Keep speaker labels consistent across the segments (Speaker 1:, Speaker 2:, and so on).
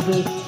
Speaker 1: This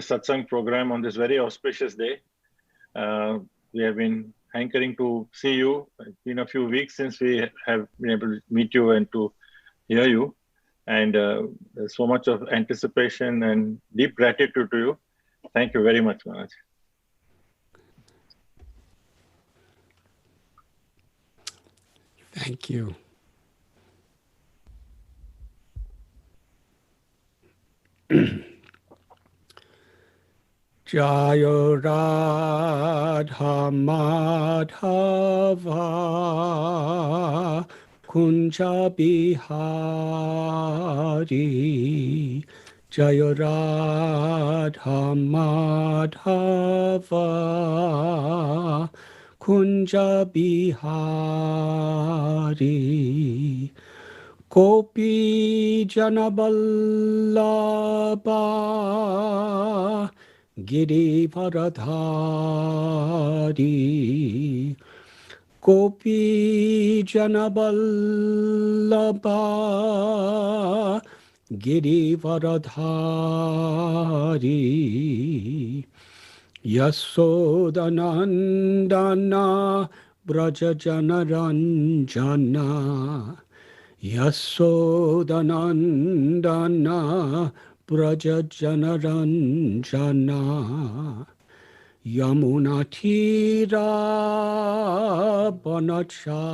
Speaker 1: Satsang program on this very auspicious day. We have been hankering to see you. It's been a few weeks since we have been able to meet you and to hear you. And there's so much of anticipation and deep gratitude to you. Thank you very much, Maharaj.
Speaker 2: Thank you. Jaya Radha Madhava Kunja Bihari Jaya Radha Madhava Kunja Bihari Gopi Janaballabha Girivaradhari Gopi Janaballabha Girivaradhari Yasodanandana Brajajanaranjana Yasodanandana Brajajanaranjana Yamunatira Banachari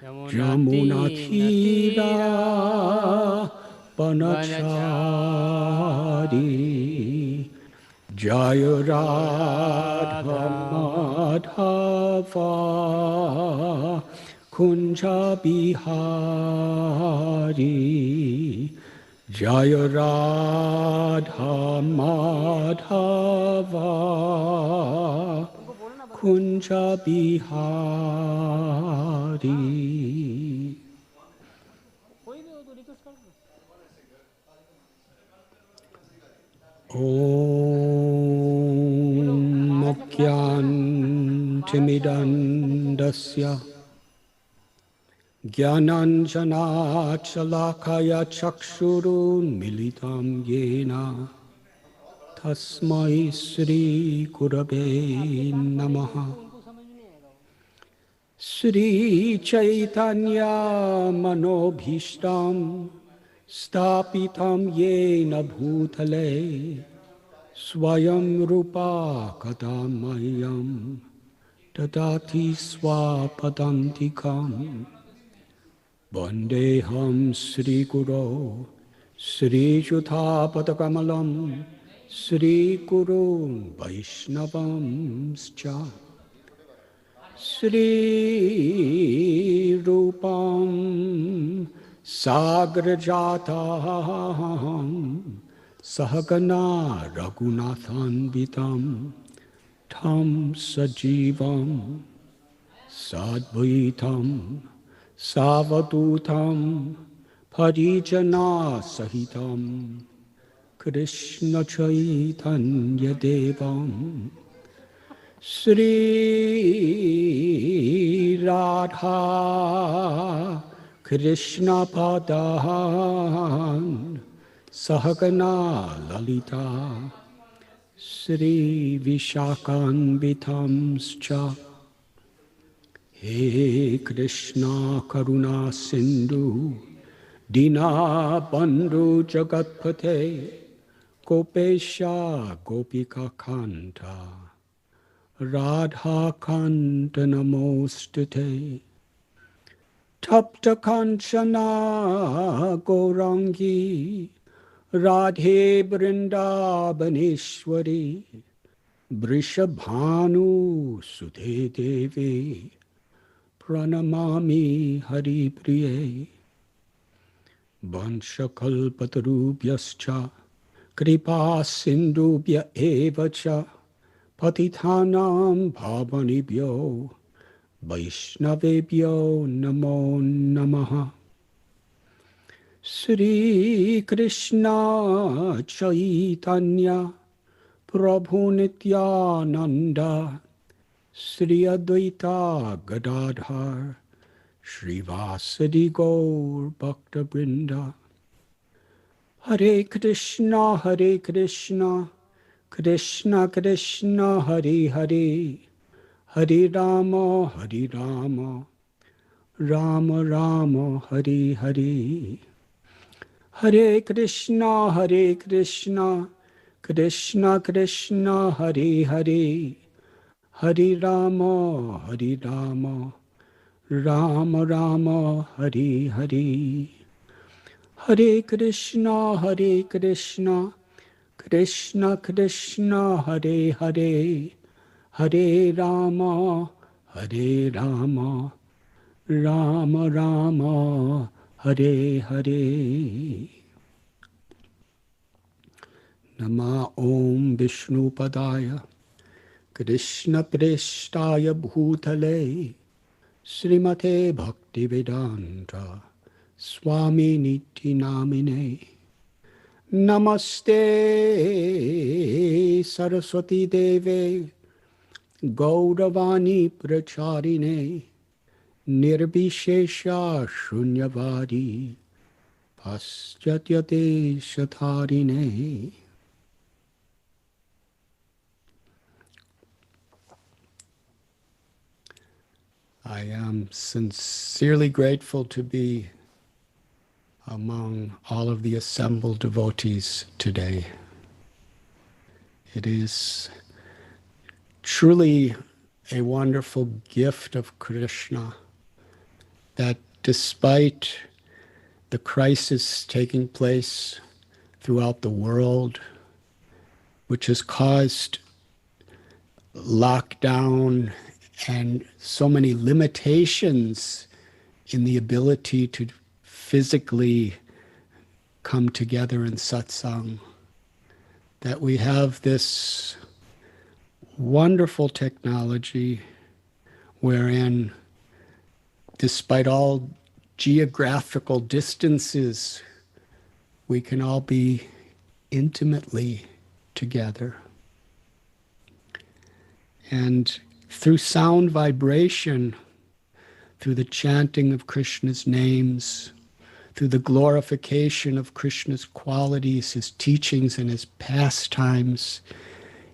Speaker 2: Yamunatira Banachari Jaya Radha Madhava Kunja Bihari Jaya Radha Madhava Kunja Bihari. Om Mokyantimidandasya Jnananjanachalakaya Chakshurun Militam Yena Tasmai Sri Gurave Namaha. Sri Caitanya Manobhishtam Stapitam Yena Bhutale Swayam Rupa Kadamayam Dadati Swapadantikam Vandeham Sri Guru Sri Juthapadakamalam Sri Guru Vaishnavam Scha Sri Rupam Sagrajatam Sahagana Raghunathanvitam Tam Sajivam Sadvaitam Savadutam Parijana Sahitam Krishna Chaitanya Devam Sri Radha Krishna Padan Sahagana Lalita Sri Vishakanvitam Scha He Krishna Karuna Sindhu Dina Bandhu Jagatpate Gopesha Gopika Kanta Radha Kanta Namostute Tapta Kanchana Gaurangi Radhe Vrndavaneshwari Vrishabhanu Sudhe Devi Pranamami Hari Priye Vanshakalpatarubhyascha Kripa Sindhubhya Evacha Patithanam Bhavanibhyo Vaishnavebhyo Namo Namaha. Sri Krishna Chaitanya Prabhu Nityananda Sri Advaita Gadadhar Srivasadi Gaur Bhakta Vrinda Hare Krishna Krishna Krishna Hare Hare, Hare Rama Hare Rama, Rama Rama Hare Hare. Hare Krishna Krishna Krishna Hare Hare, Hare Rama Rama, Rama Rama Hare Hare. Hare Krishna Krishna Krishna Hare Hare, Hare Rama Rama, Rama Rama Hare Hare. Nama Om Vishnu Padaya Krishna Preshtaya Bhutale Srimate Bhaktivedanta Swami Niti Namine. Namaste Saraswati Deve Gauravani Pracharine Nirbhishesha Shunyavadi Paschatyate Shatharine. I am sincerely grateful to be among all of the assembled devotees today. It is truly a wonderful gift of Krishna that despite the crisis taking place throughout the world, which has caused lockdown and so many limitations in the ability to physically come together in satsang, that we have this wonderful technology wherein, despite all geographical distances, we can all be intimately together. And through sound vibration, through the chanting of Krishna's names, through the glorification of Krishna's qualities, his teachings, and his pastimes,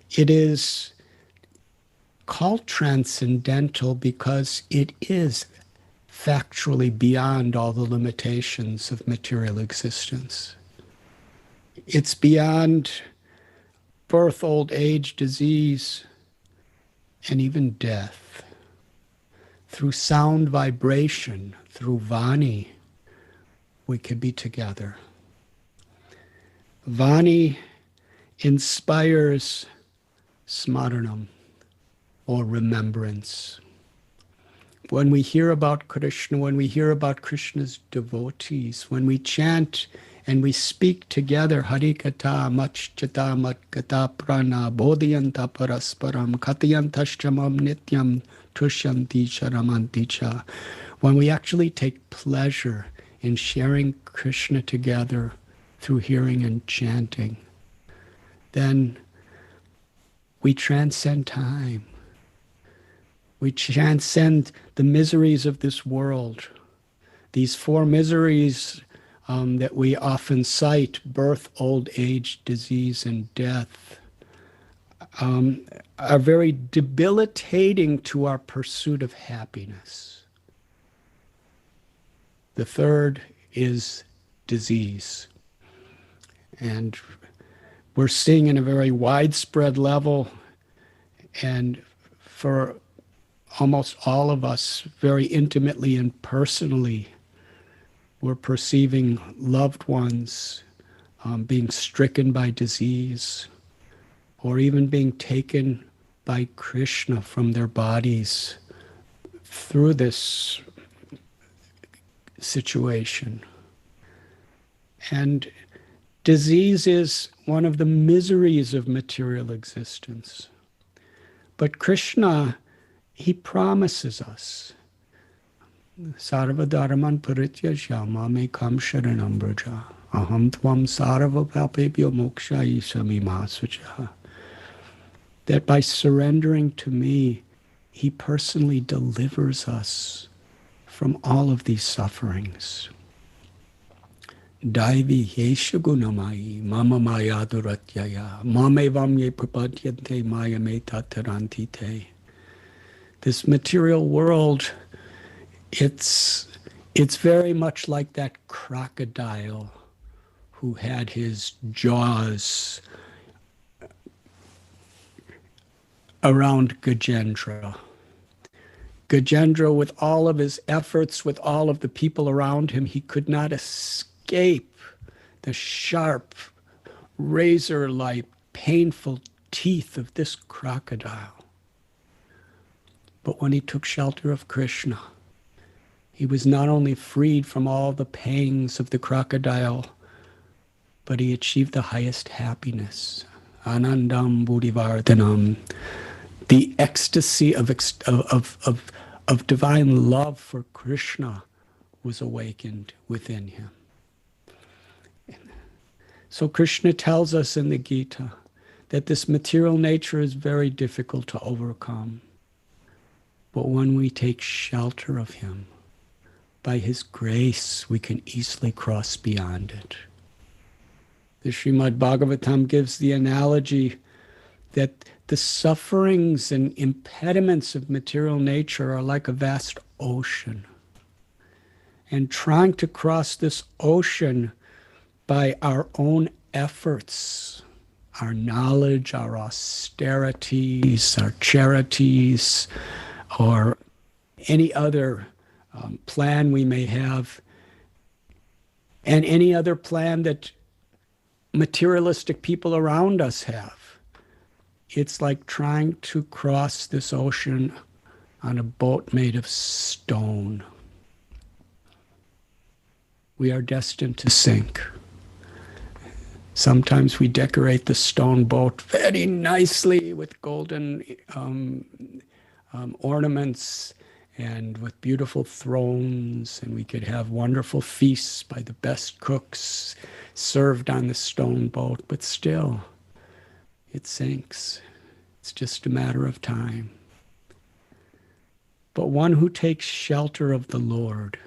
Speaker 2: it is called transcendental because it is factually beyond all the limitations of material existence. It's beyond birth, old age, disease, and even death. Through sound vibration, through Vani, we can be together. Vani inspires smaranam, or remembrance. When we hear about Krishna, when we hear about Krishna's devotees, when we chant and we speak together, Harikatha, Machchata, Matkata, Prana, Bodhiyanta Parasparam, Katyantashamam Nityam, Tushyanti Charamanti Cha. When we actually take pleasure in sharing Krishna together through hearing and chanting, then we transcend time. We transcend the miseries of this world. These four miseries that we often cite, birth, old age, disease, and death, are very debilitating to our pursuit of happiness. The third is disease. And we're seeing in a very widespread level, and for almost all of us, very intimately and personally, we're perceiving loved ones being stricken by disease, or even being taken by Krishna from their bodies through this situation. And disease is one of the miseries of material existence. But Krishna, he promises us, Sarva dharman parityajya mamekam sharanam braja aham tvam sarva papebhyo mokshayisami masucha. That by surrendering to me, he personally delivers us from all of these sufferings. Daivi Yesha Gunamai, Mama Maya Duratyaya, Mame Vamye Prapadyante Maya Me Tatarantite. This material world, it's very much like that crocodile who had his jaws around Gajendra. Gajendra, with all of his efforts, with all of the people around him, he could not escape the sharp, razor-like, painful teeth of this crocodile. But when he took shelter of Krishna, he was not only freed from all the pangs of the crocodile, but he achieved the highest happiness. Anandam Buddhivardhanam. The ecstasy of divine love for Krishna was awakened within him. So Krishna tells us in the Gita that this material nature is very difficult to overcome. But when we take shelter of him, by his grace, we can easily cross beyond it. The Srimad Bhagavatam gives the analogy that the sufferings and impediments of material nature are like a vast ocean. And trying to cross this ocean by our own efforts, our knowledge, our austerities, our charities, or any other plan we may have, and any other plan that materialistic people around us have. It's like trying to cross this ocean on a boat made of stone. We are destined to sink. Sometimes we decorate the stone boat very nicely with golden ornaments and with beautiful thrones, and we could have wonderful feasts by the best cooks served on the stone boat, but still, it sinks. It's just a matter of time. But one who takes shelter of the Lord,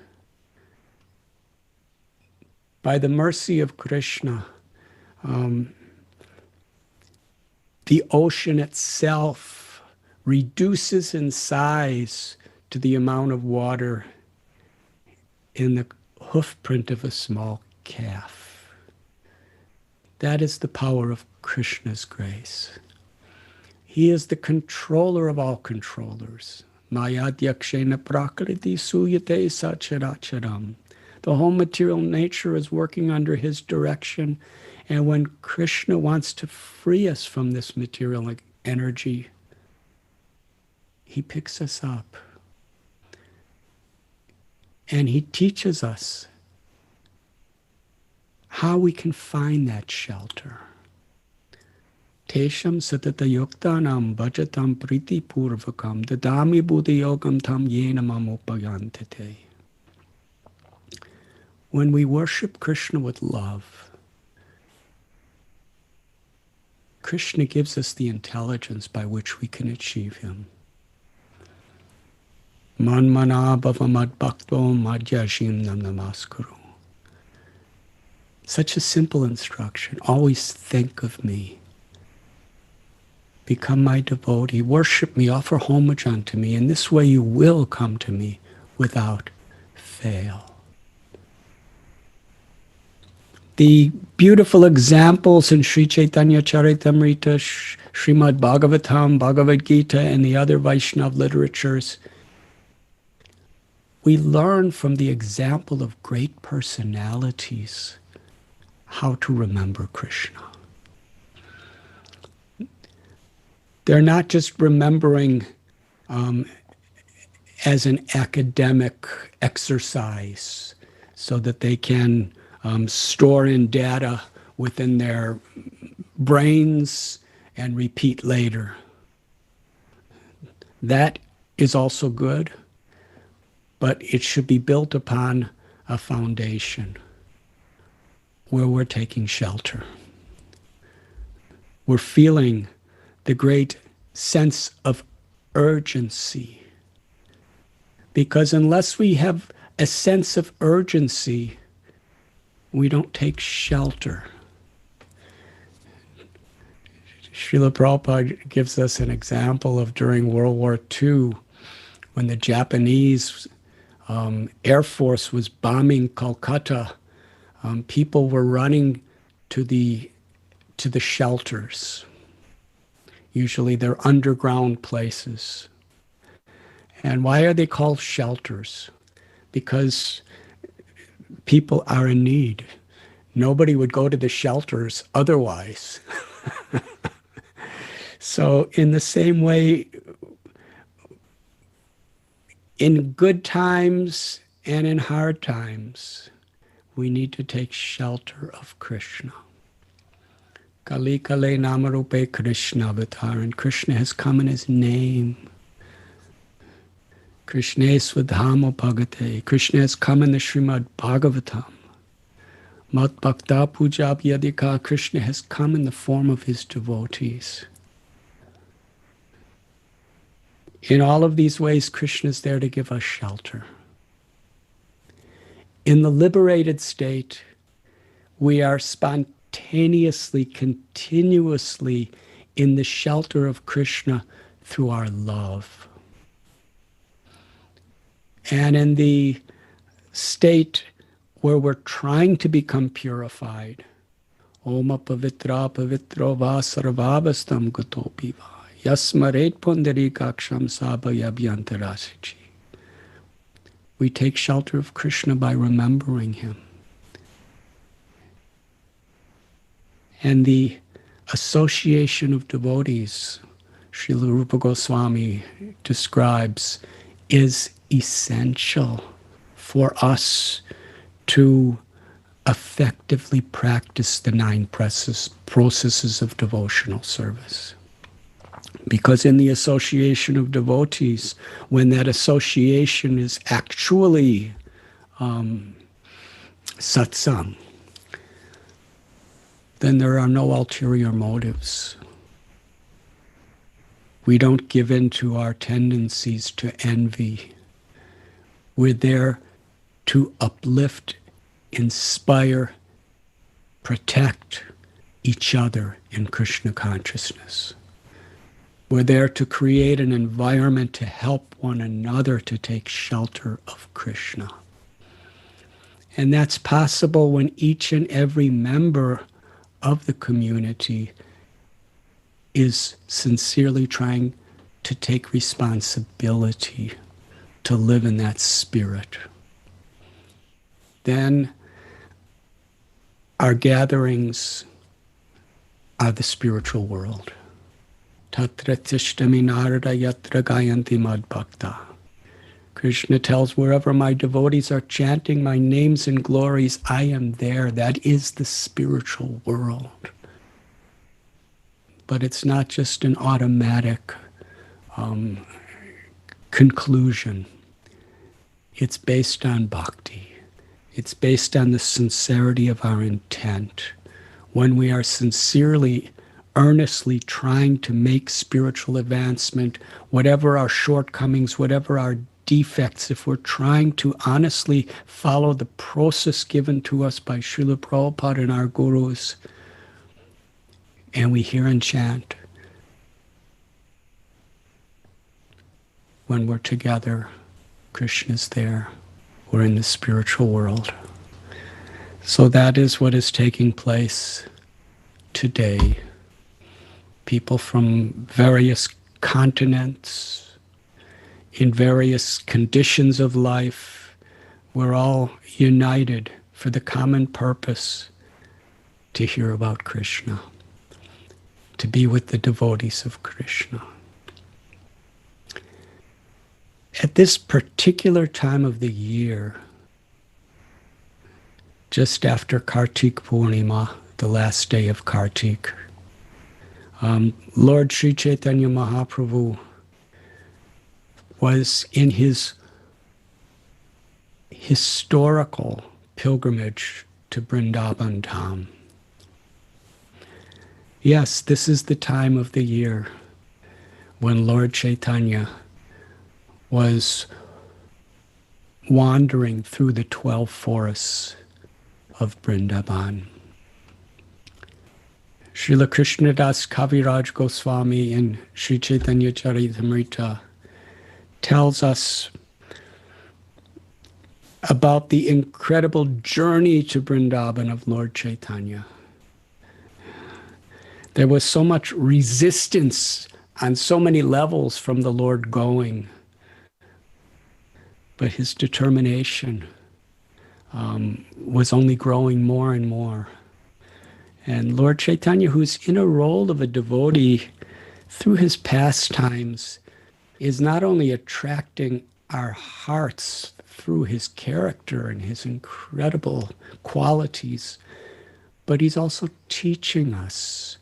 Speaker 2: by the mercy of Krishna, the ocean itself reduces in size to the amount of water in the hoof print of a small calf. That is the power of Krishna's grace. He is the controller of all controllers. Mayadhyakshena prakriti suyate sacharacharam. The whole material nature is working under his direction. And when Krishna wants to free us from this material energy, he picks us up. And he teaches us how we can find that shelter. Tesham satata yuktanam bhajatam priti purvakam dadami buddha yogam tam yena mamopayantete. When we worship Krishna with love, Krishna gives us the intelligence by which we can achieve him. Manmana bhavamad bhakto madhyashim nam namaskuru. Such a simple instruction. Always think of me. Become my devotee. Worship me. Offer homage unto me. In this way you will come to me without fail. The beautiful examples in Sri Caitanya Charitamrita, Srimad Bhagavatam, Bhagavad Gita, and the other Vaishnava literatures, we learn from the example of great personalities how to remember Krishna. They're not just remembering as an academic exercise so that they can store in data within their brains and repeat later. That is also good, but it should be built upon a foundation where we're taking shelter. We're feeling the great sense of urgency. Because unless we have a sense of urgency, we don't take shelter. Srila Prabhupada gives us an example of during World War II, when the Japanese Air Force was bombing Kolkata. People were running to the shelters. Usually they're underground places. And why are they called shelters? Because people are in need. Nobody would go to the shelters otherwise. So in the same way, in good times and in hard times, we need to take shelter of Krishna. Kali Kale Namarupe Krishna avatar, and Krishna has come in his name. Krishna Swadhamo Bhagate. Krishna has come in the Srimad Bhagavatam. Mat Bhakta Pujab Yadika. Krishna has come in the form of his devotees. In all of these ways, Krishna is there to give us shelter. In the liberated state, we are spontaneously, continuously in the shelter of Krishna through our love. And in the state where we're trying to become purified, Oma Pavitra Pavitro Va Sarvavastam Gatopi Va Yasmaret Pundarikaksham Sabhayabhyantarasichi. We take shelter of Krishna by remembering him. And the association of devotees, Srila Rupa Goswami describes, is essential for us to effectively practice the 9 processes of devotional service. Because in the association of devotees, when that association is actually satsang, then there are no ulterior motives. We don't give in to our tendencies to envy. We're there to uplift, inspire, protect each other in Krishna consciousness. We're there to create an environment to help one another to take shelter of Krishna. And that's possible when each and every member of the community is sincerely trying to take responsibility to live in that spirit. Then our gatherings are the spiritual world. Tatra tishtami narada yatra gayanti madbhakta. Krishna tells, wherever my devotees are chanting my names and glories, I am there. That is the spiritual world. But it's not just an automatic conclusion. It's based on bhakti. It's based on the sincerity of our intent. When we are sincerely, earnestly trying to make spiritual advancement, whatever our shortcomings, whatever our defects, if we're trying to honestly follow the process given to us by Srila Prabhupada and our gurus, and we hear and chant, when we're together, Krishna's there. We're in the spiritual world. So that is what is taking place today. People from various continents, in various conditions of life, we're all united for the common purpose to hear about Krishna, to be with the devotees of Krishna. At this particular time of the year, just after Kartik Purnima, the last day of Kartik, Lord Sri Caitanya Mahaprabhu was in his historical pilgrimage to Vrndavan Dham. Yes, this is the time of the year when Lord Caitanya was wandering through the 12 forests of Vrndavan. Srila Krishnadas Kaviraj Goswami in Sri Caitanya Charitamrita tells us about the incredible journey to Vrndavan of Lord Chaitanya. There was so much resistance on so many levels from the Lord going, but his determination was only growing more and more. And Lord Chaitanya, who's in a role of a devotee through his pastimes, is not only attracting our hearts through his character and his incredible qualities, but he's also teaching us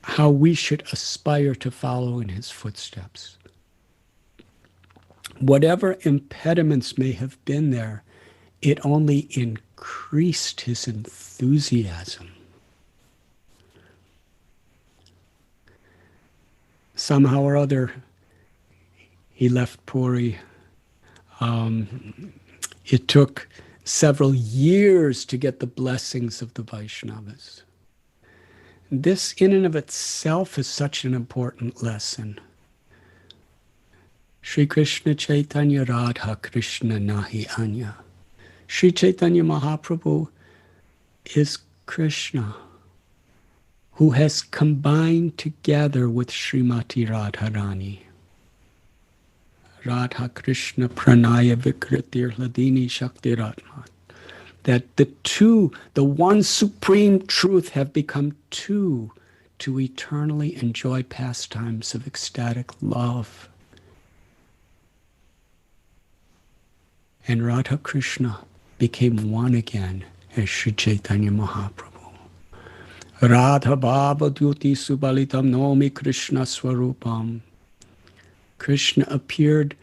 Speaker 2: how we should aspire to follow in his footsteps. Whatever impediments may have been there, it only increased his enthusiasm. Somehow or other, he left Puri. It took several years to get the blessings of the Vaishnavas. This in and of itself is such an important lesson. Shri Krishna Chaitanya Radha Krishna Nahi Anya. Shri Chaitanya Mahaprabhu is Krishna, who has combined together with Srimati Radharani. Radha Krishna Pranaya Vikritir Hladini Shakti Ratmat. That the two, the one supreme truth, have become two to eternally enjoy pastimes of ecstatic love. And Radha Krishna became one again as Sri Chaitanya Mahaprabhu. Radha Bhava Dyuti Subalitam Nomi Krishna Swarupam. Krishna appeared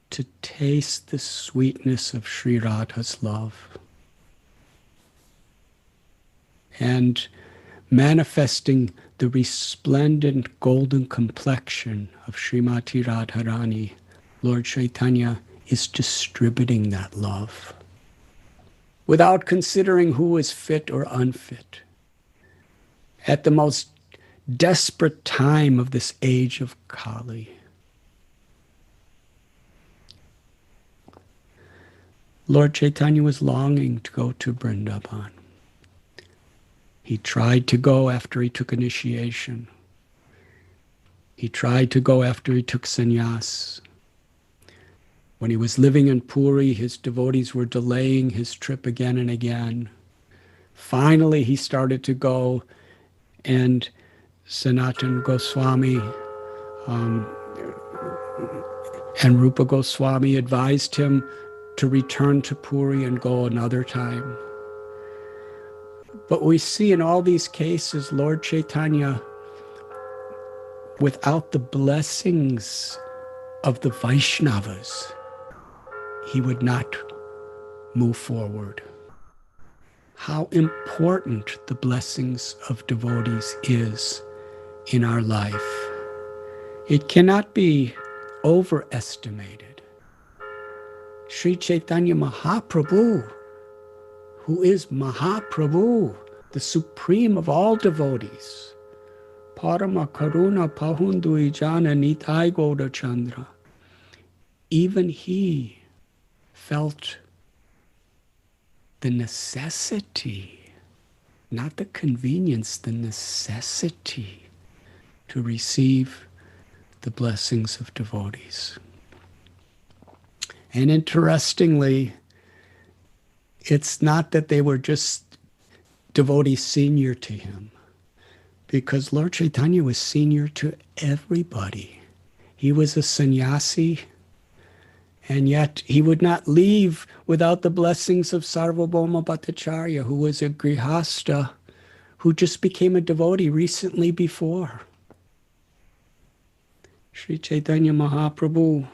Speaker 2: to taste the sweetness of Sri Radha's love. And manifesting the resplendent golden complexion of Srimati Radharani, Lord Chaitanya is distributing that love without considering who is fit or unfit. At the most desperate time of this age of Kali, Lord Chaitanya was longing to go to Vrndavan. He tried to go after he took initiation. He tried to go after he took sannyas. When he was living in Puri, his devotees were delaying his trip again and again. Finally, he started to go, and Sanatana Goswami and Rupa Goswami advised him to return to Puri and go another time. But we see in all these cases, Lord Chaitanya, without the blessings of the Vaishnavas, he would not move forward. How important the blessings of devotees is in our life. It cannot be overestimated. Sri Chaitanya Mahaprabhu, who is Mahaprabhu, the supreme of all devotees, Parama Karuna Pahundu Ijana Nitai Goda Chandra, even he felt the necessity, not the convenience, the necessity to receive the blessings of devotees. And interestingly, it's not that they were just devotees senior to him, because Lord Chaitanya was senior to everybody. He was a sannyasi, and yet he would not leave without the blessings of Sarvabhauma Bhattacharya, who was a grihasta, who just became a devotee recently before. Sri Chaitanya Mahaprabhu,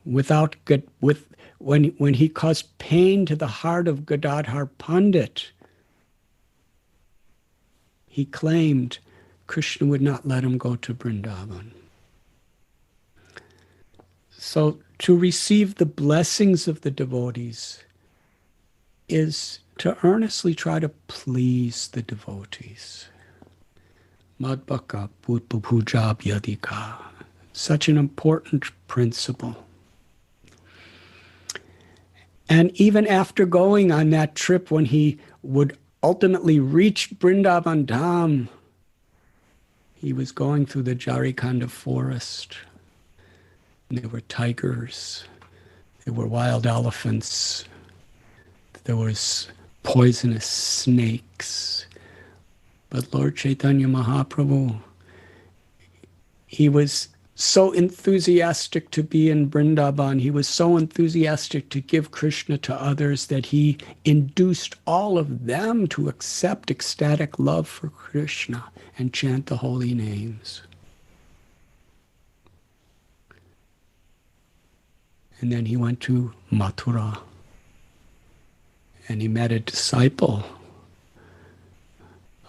Speaker 2: when he caused pain to the heart of Gadadhar Pandit, he claimed Krishna would not let him go to Vrndavan. So to receive the blessings of the devotees is to earnestly try to please the devotees. Madbhaka pujab yadika. Such an important principle. And even after going on that trip, when he would ultimately reach Vrndavan Dham, he was going through the Jharikanda forest. And there were tigers, there were wild elephants, there was poisonous snakes. But Lord Chaitanya Mahaprabhu, he was so enthusiastic to be in Vrindavan, he was so enthusiastic to give Krishna to others that he induced all of them to accept ecstatic love for Krishna and chant the holy names. And then he went to Mathura and he met a disciple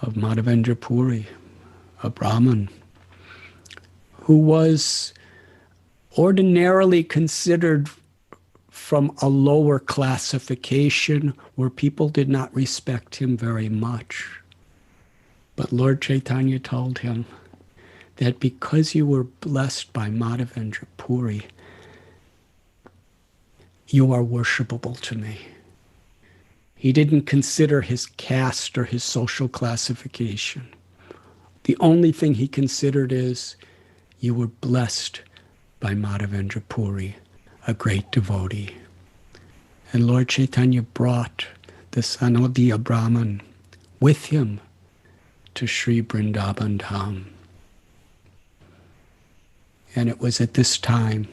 Speaker 2: of Madhavendra Puri, a Brahmin, who was ordinarily considered from a lower classification where people did not respect him very much. But Lord Chaitanya told him that because you were blessed by Madhavendra Puri, you are worshipable to me. He didn't consider his caste or his social classification. The only thing he considered is, you were blessed by Madhavendra Puri, a great devotee. And Lord Chaitanya brought the Sanodiya Brahman with him to Sri Vrindavan Dham. And it was at this time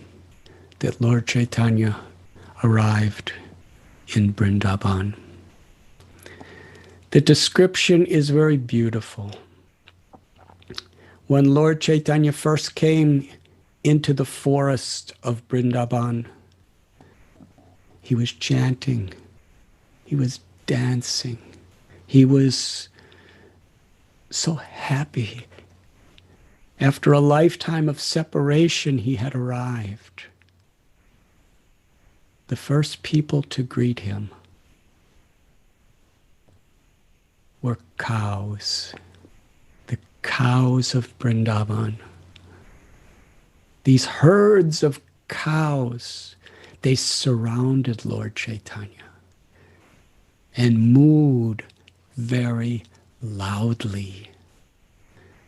Speaker 2: that Lord Chaitanya arrived in Vrindavan. The description is very beautiful. When Lord Chaitanya first came into the forest of Vrindavan, he was chanting, he was dancing, he was so happy. After a lifetime of separation, he had arrived. The first people to greet him were cows. The cows of Vrindavan. These herds of cows, they surrounded Lord Chaitanya and mooed very loudly.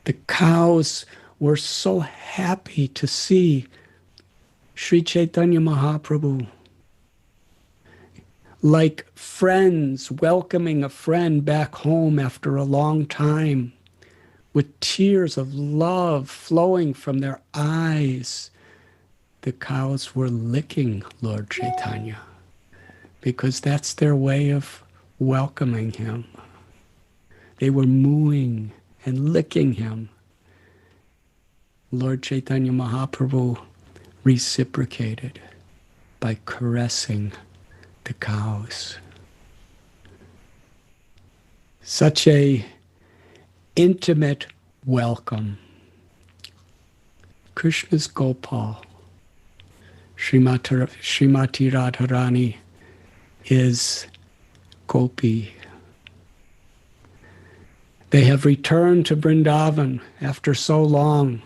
Speaker 2: The cows were so happy to see Sri Chaitanya Mahaprabhu, like friends welcoming a friend back home after a long time, with tears of love flowing from their eyes. The cows were licking Lord Chaitanya because that's their way of welcoming him. They were mooing and licking him. Lord Chaitanya Mahaprabhu reciprocated by caressing the cows. Such a intimate welcome. Krishna's Gopal, Srimati Radharani, is Gopi. They have returned to Vrindavan after so long,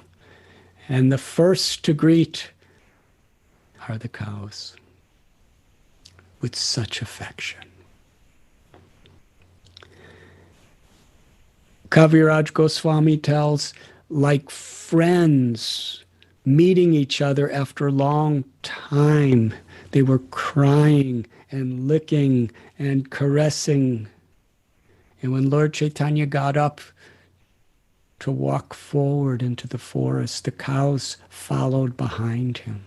Speaker 2: and the first to greet are the cows with such affection. Kaviraj Goswami tells, like friends meeting each other after a long time, they were crying and licking and caressing. And when Lord Chaitanya got up to walk forward into the forest, the cows followed behind him.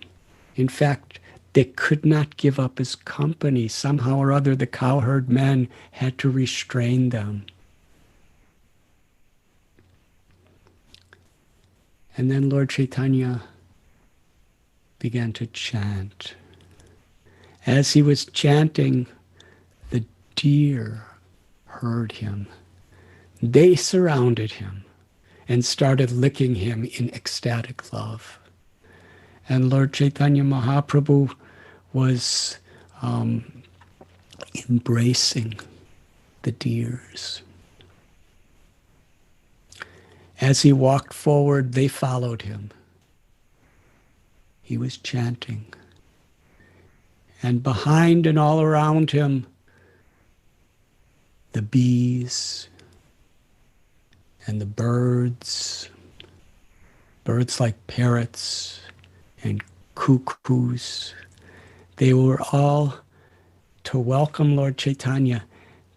Speaker 2: In fact, they could not give up his company. Somehow or other, the cowherd men had to restrain them. And then Lord Chaitanya began to chant. As he was chanting, the deer heard him. They surrounded him and started licking him in ecstatic love. And Lord Chaitanya Mahaprabhu was embracing the deers. As he walked forward, they followed him. He was chanting. And behind and all around him, the bees and the birds like parrots and cuckoos, they were all to welcome Lord Caitanya.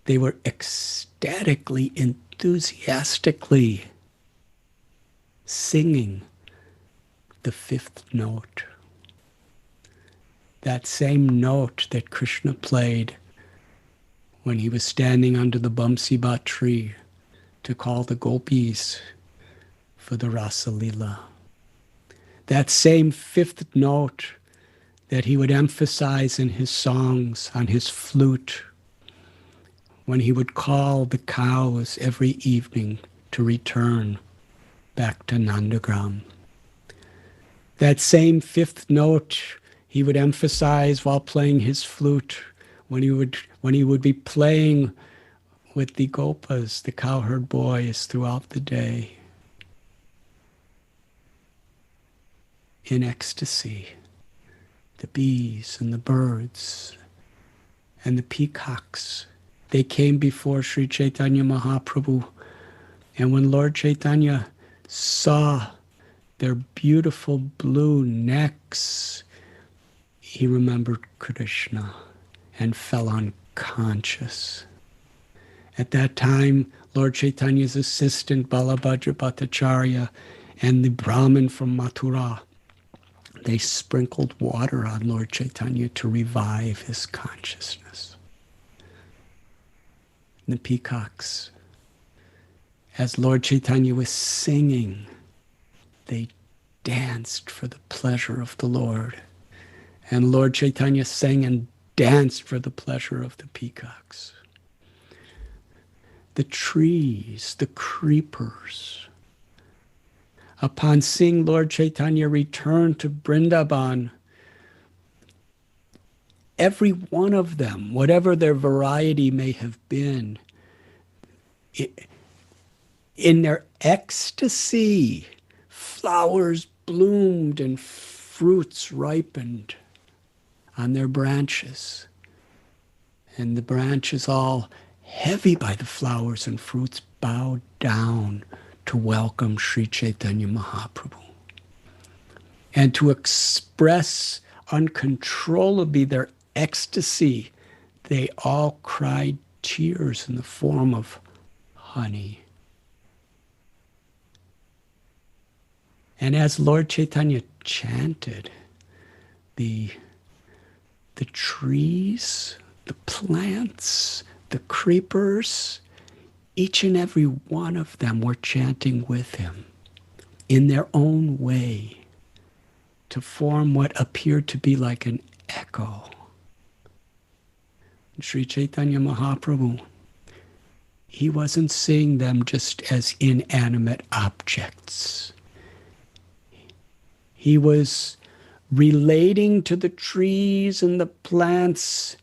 Speaker 2: They were ecstatically, enthusiastically singing the fifth note. That same note that Krishna played when he was standing under the Bamsibat tree to call the gopis for the Rasa Lila. That same fifth note that he would emphasize in his songs on his flute when he would call the cows every evening to return back to Nandagram. That same fifth note he would emphasize while playing his flute when he would be playing with the gopas, the cowherd boys, throughout the day. In ecstasy, the bees and the birds and the peacocks, they came before Sri Caitanya Mahaprabhu. And when Lord Caitanya saw their beautiful blue necks, he remembered Krishna and fell unconscious. At that time, Lord Chaitanya's assistant, Balabhadra Bhattacharya, and the Brahmin from Mathura, they sprinkled water on Lord Caitanya to revive his consciousness. And the peacocks, as Lord Caitanya was singing, they danced for the pleasure of the Lord. And Lord Caitanya sang and danced for the pleasure of the peacocks. The trees, the creepers, upon seeing Lord Caitanya return to Vrndavan, every one of them, whatever their variety may have been, in their ecstasy, flowers bloomed and fruits ripened on their branches. And the branches, all heavy by the flowers and fruits, bowed down to welcome Sri Caitanya Mahaprabhu. And to express uncontrollably their ecstasy, they all cried tears in the form of honey. And as Lord Caitanya chanted, the trees, the plants, the creepers, each and every one of them were chanting with him in their own way to form what appeared to be like an echo. And Sri Caitanya Mahaprabhu, he wasn't seeing them just as inanimate objects. He was relating to the trees and the plants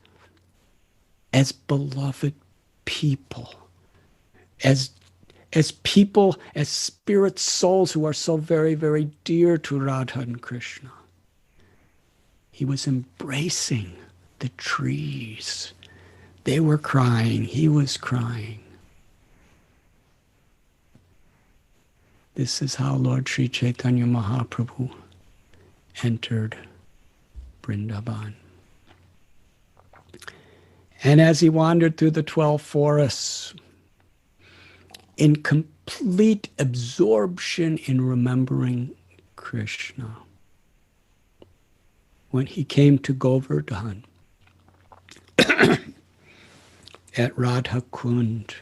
Speaker 2: as beloved people, as people, as spirit souls who are so very, very dear to Radha and Krishna. He was embracing the trees. They were crying, he was crying. This is how Lord Sri Caitanya Mahaprabhu entered Vrndavan. And as he wandered through the 12 forests, in complete absorption in remembering Krishna, when he came to Govardhan at Radha Kund,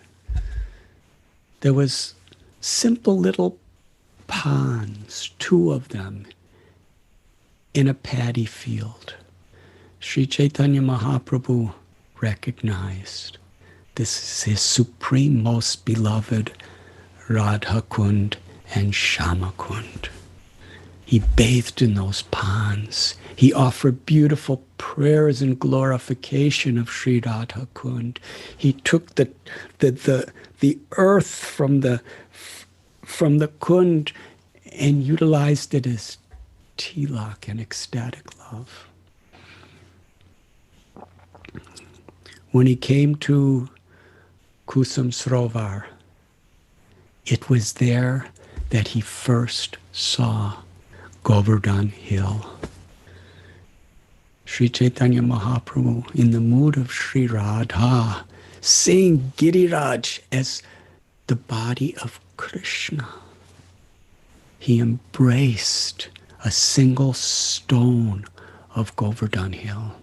Speaker 2: there was simple little ponds, 2 of them, in a paddy field. Sri Caitanya Mahaprabhu recognized this is his supreme most beloved Radha Kund and Shama Kund. He bathed in those ponds. He offered beautiful prayers and glorification of Sri Radha Kund. He took the earth from the Kund and utilized it as tilak and ecstatic love. When he came to Kusum Srovar, it was there that he first saw Govardhan Hill. Sri Caitanya Mahaprabhu, in the mood of Sri Radha, seeing Giriraj as the body of Krishna, he embraced a single stone of Govardhan Hill.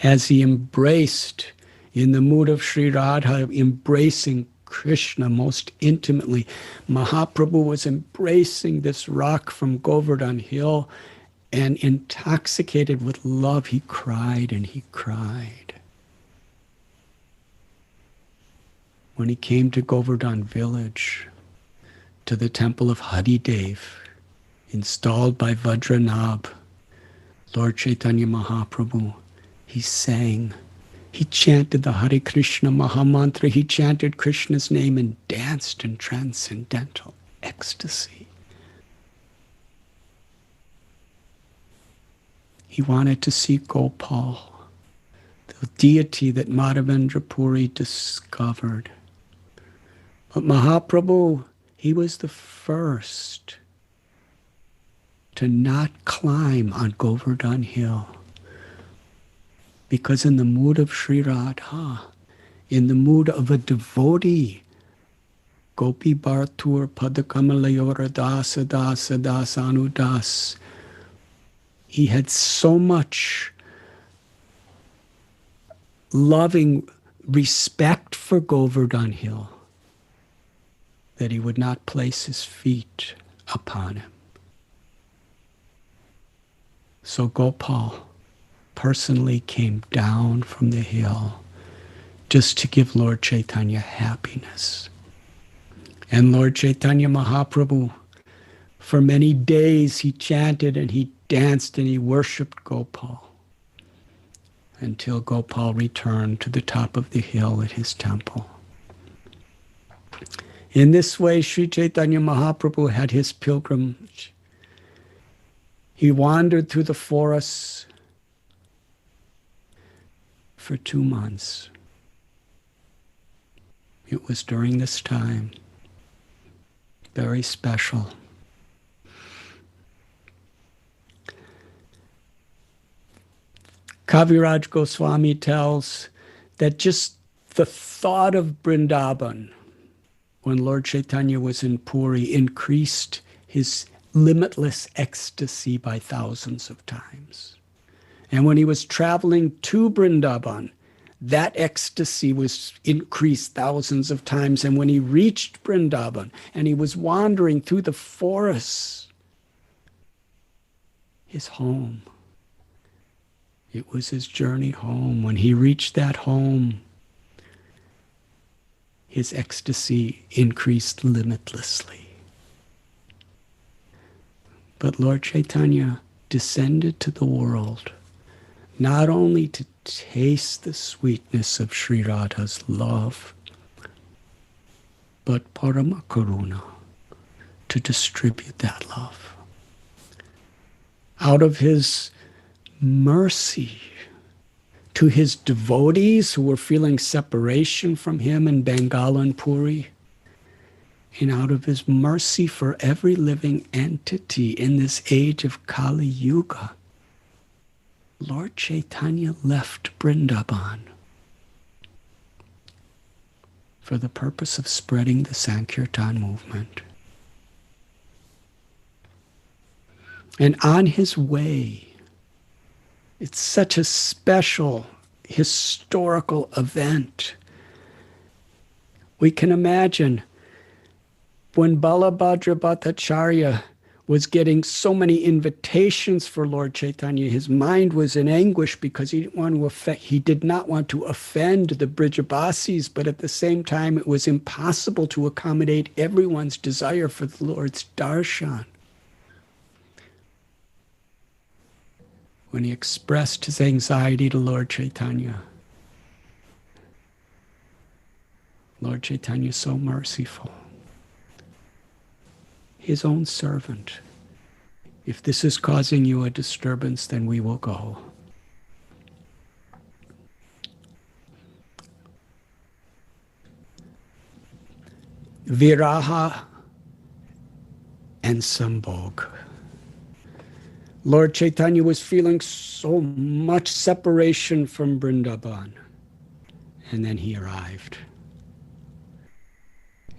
Speaker 2: As he embraced, in the mood of Sri Radha, embracing Krishna most intimately, Mahaprabhu was embracing this rock from Govardhan Hill, and intoxicated with love, he cried and he cried. When he came to Govardhan village, to the temple of Haridev, installed by Vajranabh, Lord Chaitanya Mahaprabhu, he sang. He chanted the Hare Krishna Mahamantra. He chanted Krishna's name and danced in transcendental ecstasy. He wanted to see Gopal, the deity that Madhavendra Puri discovered. But Mahaprabhu, he was the first to not climb on Govardhan Hill. Because in the mood of Sri Radha, in the mood of a devotee, Gopi Bhartur Padakamalayora Dasa Dasa Dasanu Das, he had so much loving respect for Govardhan Hill that he would not place his feet upon him. So Gopal personally came down from the hill just to give Lord Chaitanya happiness. And Lord Chaitanya Mahaprabhu, for many days he chanted and he danced and he worshipped Gopal until Gopal returned to the top of the hill at his temple. In this way, Sri Chaitanya Mahaprabhu had his pilgrimage. He wandered through the forests for 2 months. It was during this time, very special. Kaviraj Goswami tells that just the thought of Vrndavan, when Lord Chaitanya was in Puri, increased his limitless ecstasy by thousands of times. And when he was traveling to Vrndavan, that ecstasy was increased thousands of times. And when he reached Vrndavan and he was wandering through the forests, his home, it was his journey home. When he reached that home, his ecstasy increased limitlessly. But Lord Chaitanya descended to the world not only to taste the sweetness of Sri Radha's love, but Parama Karuna, to distribute that love. Out of his mercy to his devotees who were feeling separation from him in Bengal and Puri, and out of his mercy for every living entity in this age of Kali Yuga, Lord Chaitanya left Vrndavan for the purpose of spreading the Sankirtan movement. And on his way, it's such a special historical event. We can imagine when Balabhadra Bhattacharya was getting so many invitations for Lord Chaitanya, his mind was in anguish because he did not want to offend the Brijabasis, but at the same time it was impossible to accommodate everyone's desire for the Lord's darshan. when he expressed his anxiety to Lord Caitanya. Lord Caitanya is so merciful. His own servant. If this is causing you a disturbance, then we will go. Viraha and Sambhog. Lord Caitanya was feeling so much separation from Vrndavan. And then he arrived.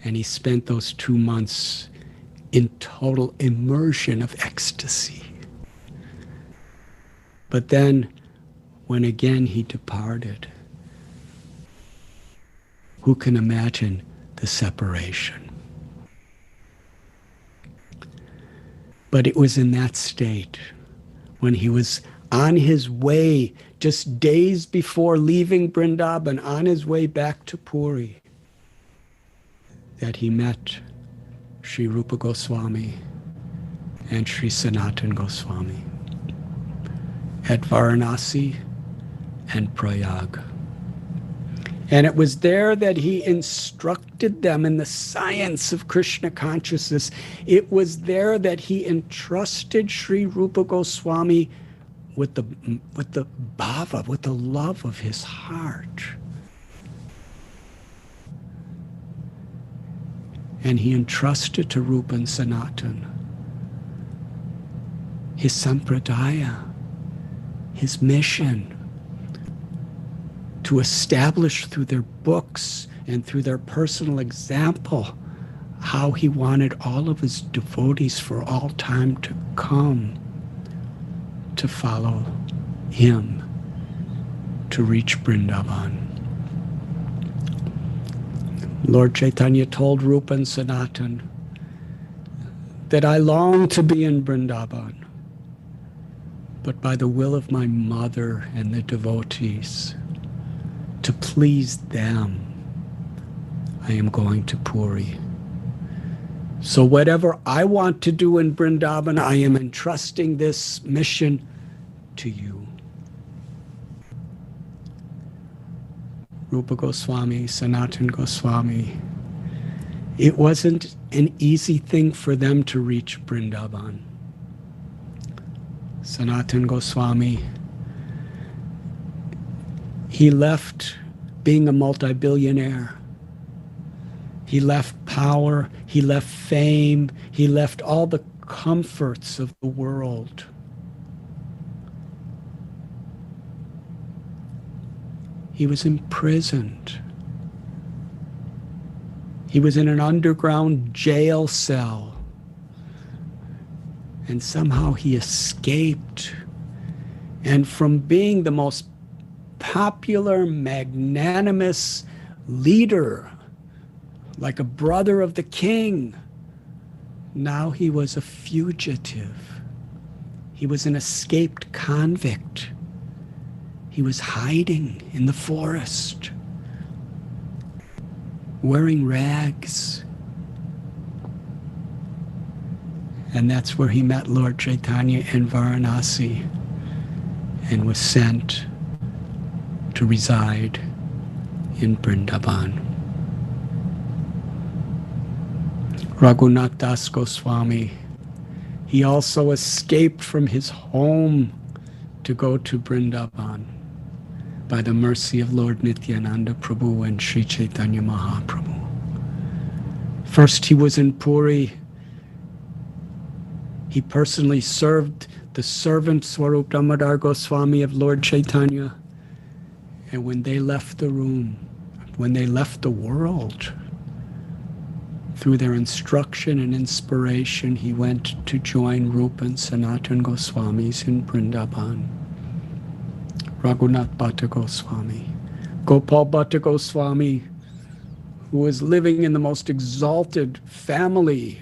Speaker 2: And he spent those 2 months in total immersion of ecstasy. But then, when again he departed, who can imagine the separation? But it was in that state, when he was on his way, just days before leaving Vrndavan, on his way back to Puri, that he met Sri Rupa Goswami and Sri Sanatana Goswami at Varanasi and Prayag. And it was there that he instructed them in the science of Krishna consciousness. It was there that he entrusted Sri Rupa Goswami with the bhava, with the love of his heart. And he entrusted to Rupa and Sanatana his sampradaya, his mission, to establish through their books and through their personal example how he wanted all of his devotees for all time to come to follow him, to reach Vrndavan. Lord Caitanya told Rupa and Sanatana that I long to be in Vrndavan, but by the will of my mother and the devotees, to please them, I am going to Puri. So whatever I want to do in Vrndavan, I am entrusting this mission to you. Rupa Goswami, Sanatana Goswami, it wasn't an easy thing for them to reach Vrndavan. Sanatana Goswami, he left being a multi-billionaire. He left power, he left fame, he left all the comforts of the world. He was imprisoned. He was in an underground jail cell. And somehow he escaped. And from being the most popular, magnanimous leader, like a brother of the king, now he was a fugitive. He was an escaped convict. He was hiding in the forest, wearing rags. And that's where he met Lord Caitanya in Varanasi and was sent to reside in Vrndavan. Raghunath Das Goswami, he also escaped from his home to go to Vrndavan by the mercy of Lord Nityananda Prabhu and Sri Chaitanya Mahaprabhu. First he was in Puri. He personally served the servant Swarup Damodar Goswami of Lord Chaitanya. And when they left the room, when they left the world, through their instruction and inspiration, he went to join Rupa and Sanatana Goswamis in Vrndavan. Raghunath Bhatta Goswami, Gopal Bhatta Goswami, who was living in the most exalted family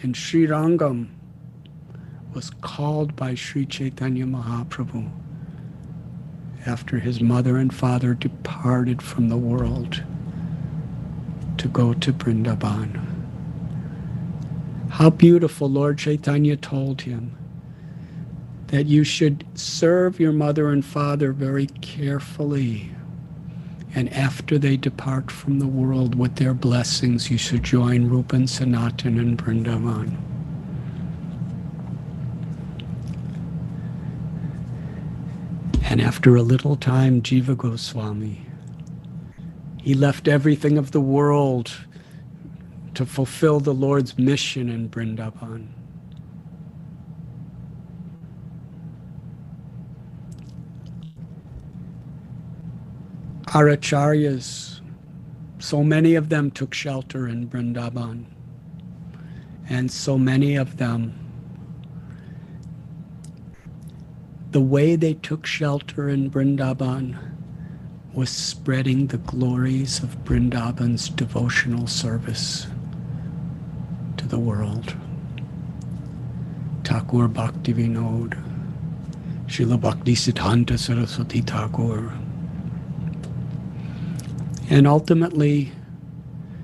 Speaker 2: in Sri Rangam, was called by Sri Chaitanya Mahaprabhu after his mother and father departed from the world to go to Vrndavan. How beautiful Lord Chaitanya told him that you should serve your mother and father very carefully. And after they depart from the world with their blessings, you should join Rupa and Sanatan in Vrndavan. And after a little time, Jiva Goswami, he left everything of the world to fulfill the Lord's mission in Vrndavan. Our acharyas, so many of them took shelter in Vrndavan, and so many of them, the way they took shelter in Vrndavan was spreading the glories of Vrindavan's devotional service to the world. Thakur Bhakti Vinod, Srila Bhakti Siddhanta Saraswati Thakur, and ultimately,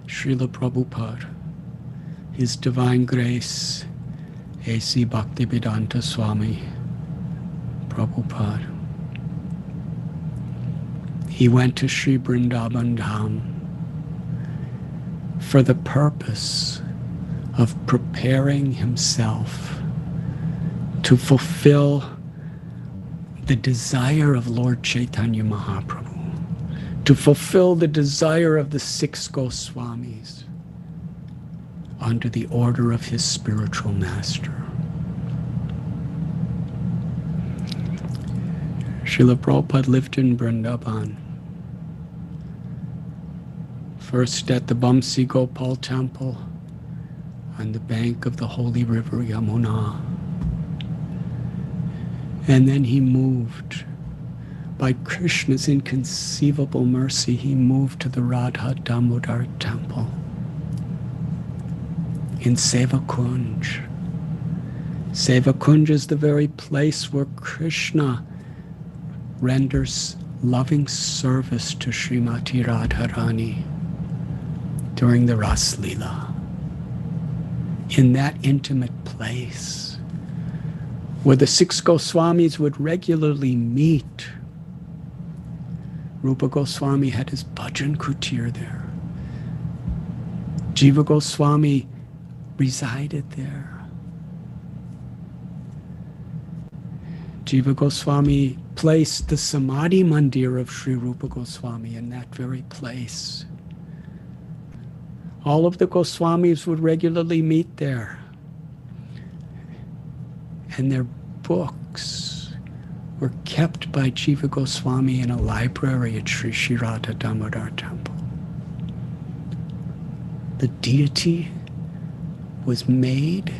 Speaker 2: Srila Prabhupada, His Divine Grace, A.C. Bhaktivedanta Swami Prabhupada. He went to Sri Vrindavan Dham for the purpose of preparing himself to fulfill the desire of Lord Chaitanya Mahaprabhu, to fulfill the desire of the 6 Goswamis under the order of his spiritual master. Srila Prabhupada lived in Vrndavan, first at the Bamsi Gopal temple on the bank of the holy river Yamuna. And then he moved. By Krishna's inconceivable mercy, he moved to the Radha Damodar temple in Sevakunj. Sevakunj is the very place where Krishna renders loving service to Srimati Radharani during the Ras Leela. In that intimate place, where the 6 Goswamis would regularly meet, Rupa Goswami had his bhajan kutir there. Jiva Goswami resided there. Jiva Goswami placed the Samadhi Mandir of Sri Rupa Goswami in that very place. All of the Goswamis would regularly meet there. And their books were kept by Jiva Goswami in a library at Sri Sri Radha Damodar temple. The deity was made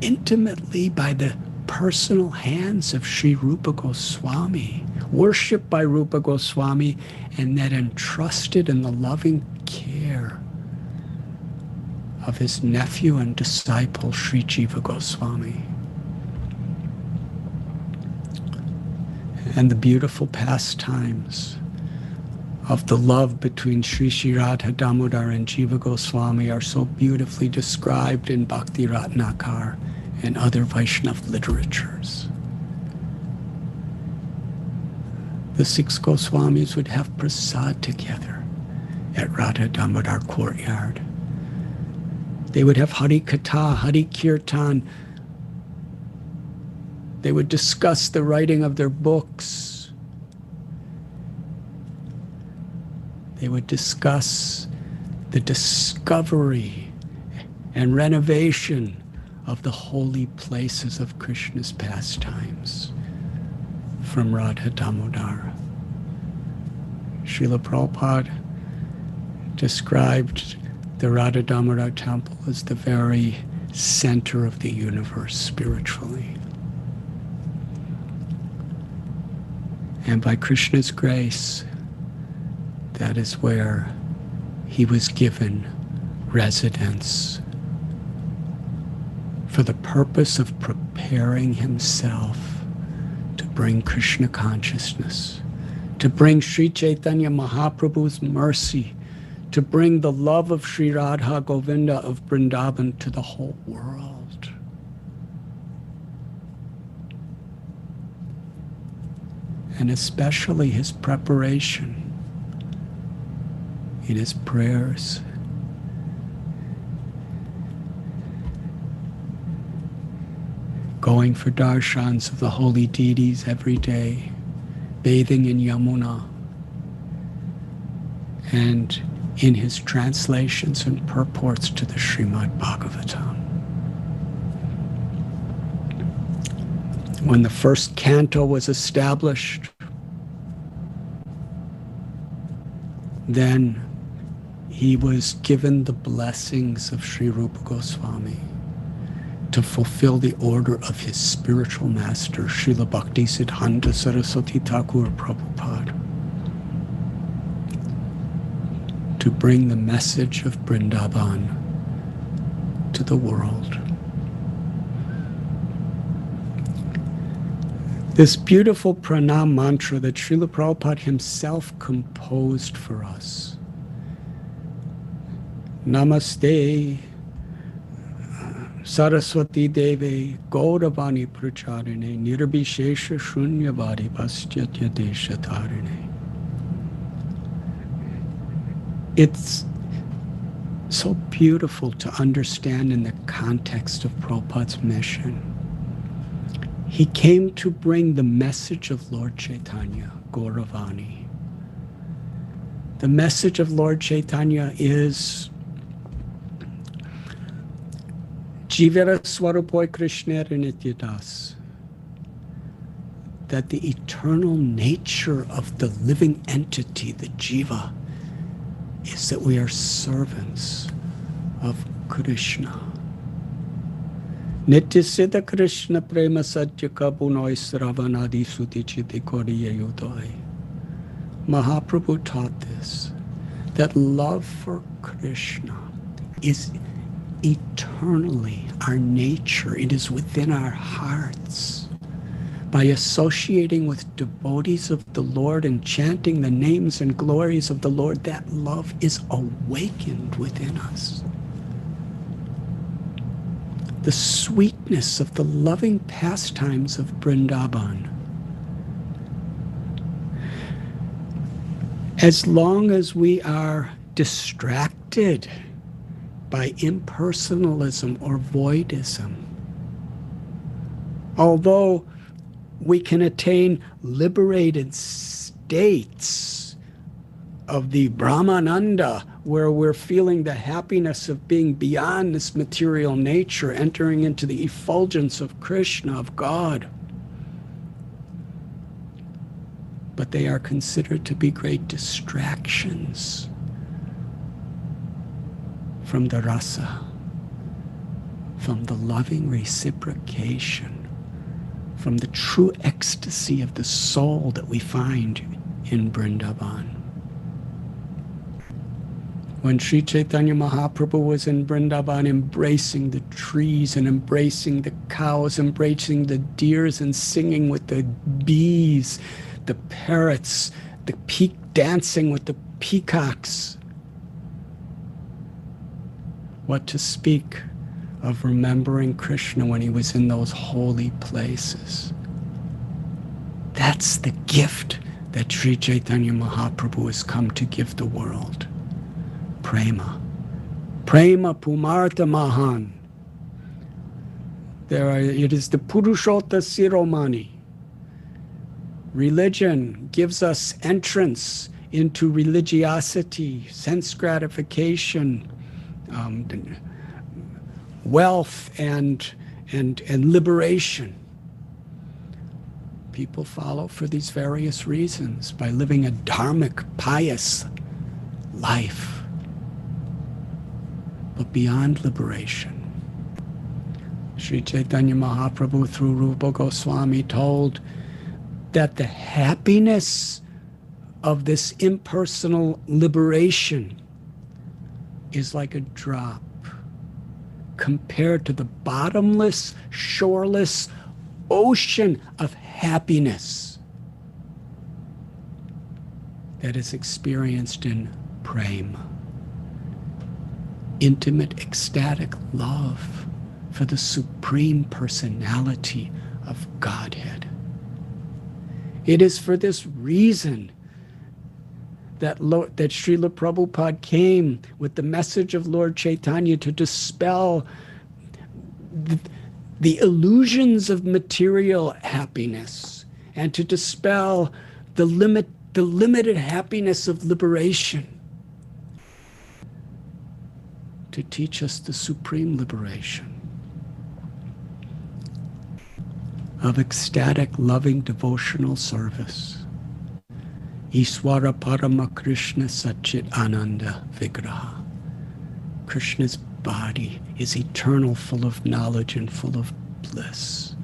Speaker 2: intimately by the personal hands of Sri Rupa Goswami, worshipped by Rupa Goswami, and then entrusted in the loving care of his nephew and disciple, Sri Jiva Goswami. And the beautiful pastimes of the love between Sri Sri Radha Damodar and Jiva Goswami are so beautifully described in Bhakti Ratnakar and other Vaishnava literatures. The 6 Goswamis would have prasad together at Radha Damodar courtyard. They would have Hari Katha, Hari Kirtan. They would discuss the writing of their books. They would discuss the discovery and renovation of the holy places of Krishna's pastimes from Radha Damodar. Srila Prabhupada described the Radha Damodar temple as the very center of the universe spiritually. And by Krishna's grace, that is where he was given residence for the purpose of preparing himself to bring Krishna consciousness, to bring Sri Chaitanya Mahaprabhu's mercy, to bring the love of Sri Radha Govinda of Vrindavan to the whole world. and especially his preparation in his prayers. Going for darshans of the holy deities every day, bathing in Yamuna, and in his translations and purports to the Srimad Bhagavatam. When the first canto was established, then he was given the blessings of Sri Rupa Goswami to fulfill the order of his spiritual master, Srila Bhakti Siddhanta Saraswati Thakur Prabhupada, to bring the message of Vrndavan to the world. This beautiful pranam mantra that Srila Prabhupada himself composed for us. Namaste Saraswati Deve Gauravani Pracharine Nirbhishesha Shunyavadi Paschatya Deshatarine. It's so beautiful to understand in the context of Prabhupada's mission. He came to bring the message of Lord Chaitanya, Gauravani. The message of Lord Chaitanya is Jivara Swarupoi Krishna Nityadas, that the eternal nature of the living entity, the Jiva, is that we are servants of Krishna. Nityasiddha Krishna Prema Satya Kabunoi Sravanadi Sutichiti Koriya Yudoi. Mahaprabhu taught this, that love for Krishna is eternally our nature. It is within our hearts. By associating with devotees of the Lord and chanting the names and glories of the Lord, that love is awakened within us. The sweetness of the loving pastimes of Vrndavan. As long as we are distracted by impersonalism or voidism, although we can attain liberated states of the Brahmananda, where we're feeling the happiness of being beyond this material nature, entering into the effulgence of Krishna, of God. But they are considered to be great distractions from the rasa, from the loving reciprocation, from the true ecstasy of the soul that we find in Vrndavan. When Sri Chaitanya Mahaprabhu was in Vrndavan, embracing the trees and embracing the cows, embracing the deers and singing with the bees, the parrots, dancing with the peacocks. What to speak of remembering Krishna when he was in those holy places. That's the gift that Sri Chaitanya Mahaprabhu has come to give the world. Prema. Prema Pumartha Mahan. It is the Purushotta Siromani. Religion gives us entrance into religiosity, sense gratification, wealth, and liberation. People follow for these various reasons by living a dharmic, pious life. But beyond liberation, Sri Chaitanya Mahaprabhu through Rupa Goswami told that the happiness of this impersonal liberation is like a drop compared to the bottomless, shoreless ocean of happiness that is experienced in prema. Intimate, ecstatic love for the Supreme Personality of Godhead. It is for this reason that Srila Prabhupada came with the message of Lord Chaitanya to dispel the illusions of material happiness and to dispel the limited happiness of liberation, to teach us the supreme liberation of ecstatic, loving, devotional service. Iswara Parama Krishna Satchit Ananda Vigraha. Krishna's body is eternal, full of knowledge and full of bliss.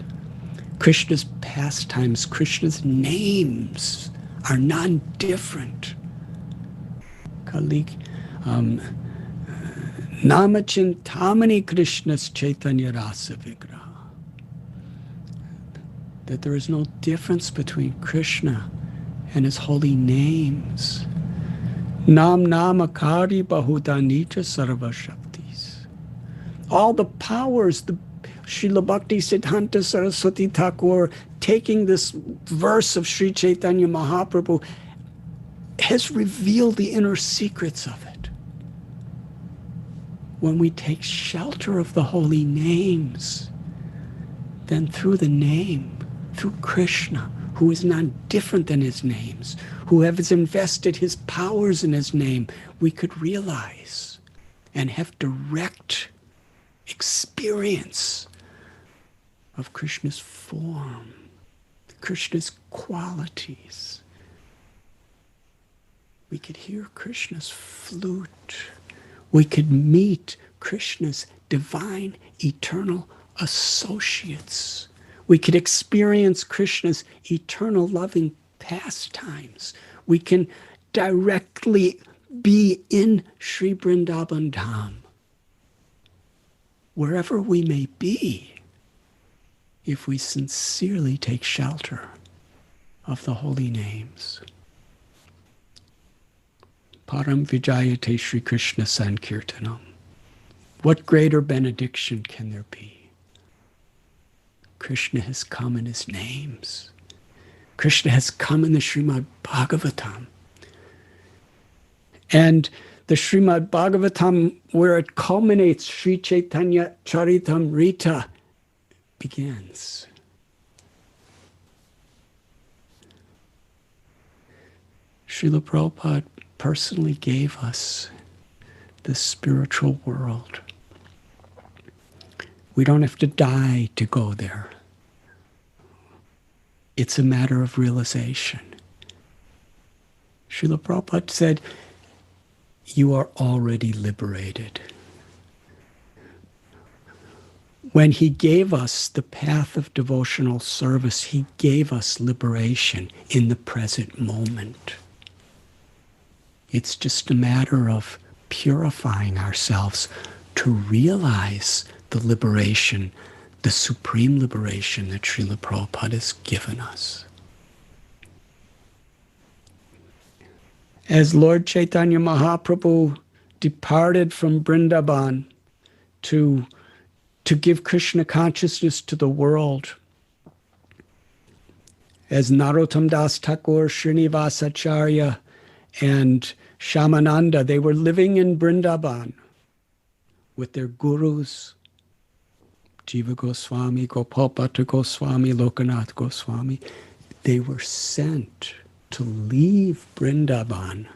Speaker 2: Krishna's pastimes, Krishna's names are non-different. Namachintamani Krishna's Chaitanya Rasa Vigraha. That there is no difference between Krishna and his holy names. Nam Namakari Bahudanita Sarva Shaktis. All the powers, the Srila Bhakti Siddhanta Saraswati Thakur, taking this verse of Sri Chaitanya Mahaprabhu, has revealed the inner secrets of it. When we take shelter of the holy names, then through the name, through Krishna, who is not different than his names, who has invested his powers in his name, we could realize and have direct experience of Krishna's form, Krishna's qualities. We could hear Krishna's flute. We could meet Krishna's divine, eternal associates. We could experience Krishna's eternal loving pastimes. We can directly be in Sri Vrndavan Dham, wherever we may be, if we sincerely take shelter of the holy names. Param Vijayate Sri Krishna Sankirtanam. What greater benediction can there be? Krishna has come in his names. Krishna has come in the Srimad Bhagavatam. And the Srimad Bhagavatam, where it culminates, Sri Chaitanya Charitamrita begins. Srila Prabhupada personally gave us the spiritual world. We don't have to die to go there. It's a matter of realization. Srila Prabhupada said, you are already liberated. When he gave us the path of devotional service, he gave us liberation in the present moment. It's just a matter of purifying ourselves to realize the liberation, the supreme liberation that Srila Prabhupada has given us. As Lord Chaitanya Mahaprabhu departed from Vrndavan to give Krishna consciousness to the world, as Narottam Das Thakur, Srinivasacharya, and Shamananda, they were living in Vrndavan with their gurus, Jiva Goswami, Gopalbhatta Goswami, Lokanath Goswami. They were sent to leave Vrndavan,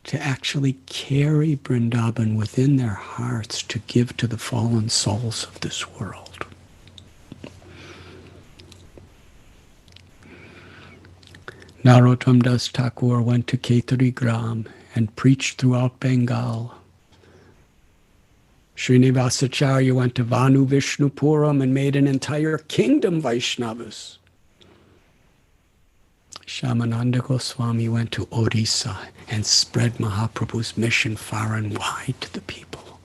Speaker 2: to actually carry Vrndavan within their hearts to give to the fallen souls of this world. Narottam Das Thakur went to Ketari Gram and preached throughout Bengal. Srinivasacharya went to Vanu Vishnupuram and made an entire kingdom Vaishnavas. Shamananda Goswami went to Odisha and spread Mahaprabhu's mission far and wide to the people.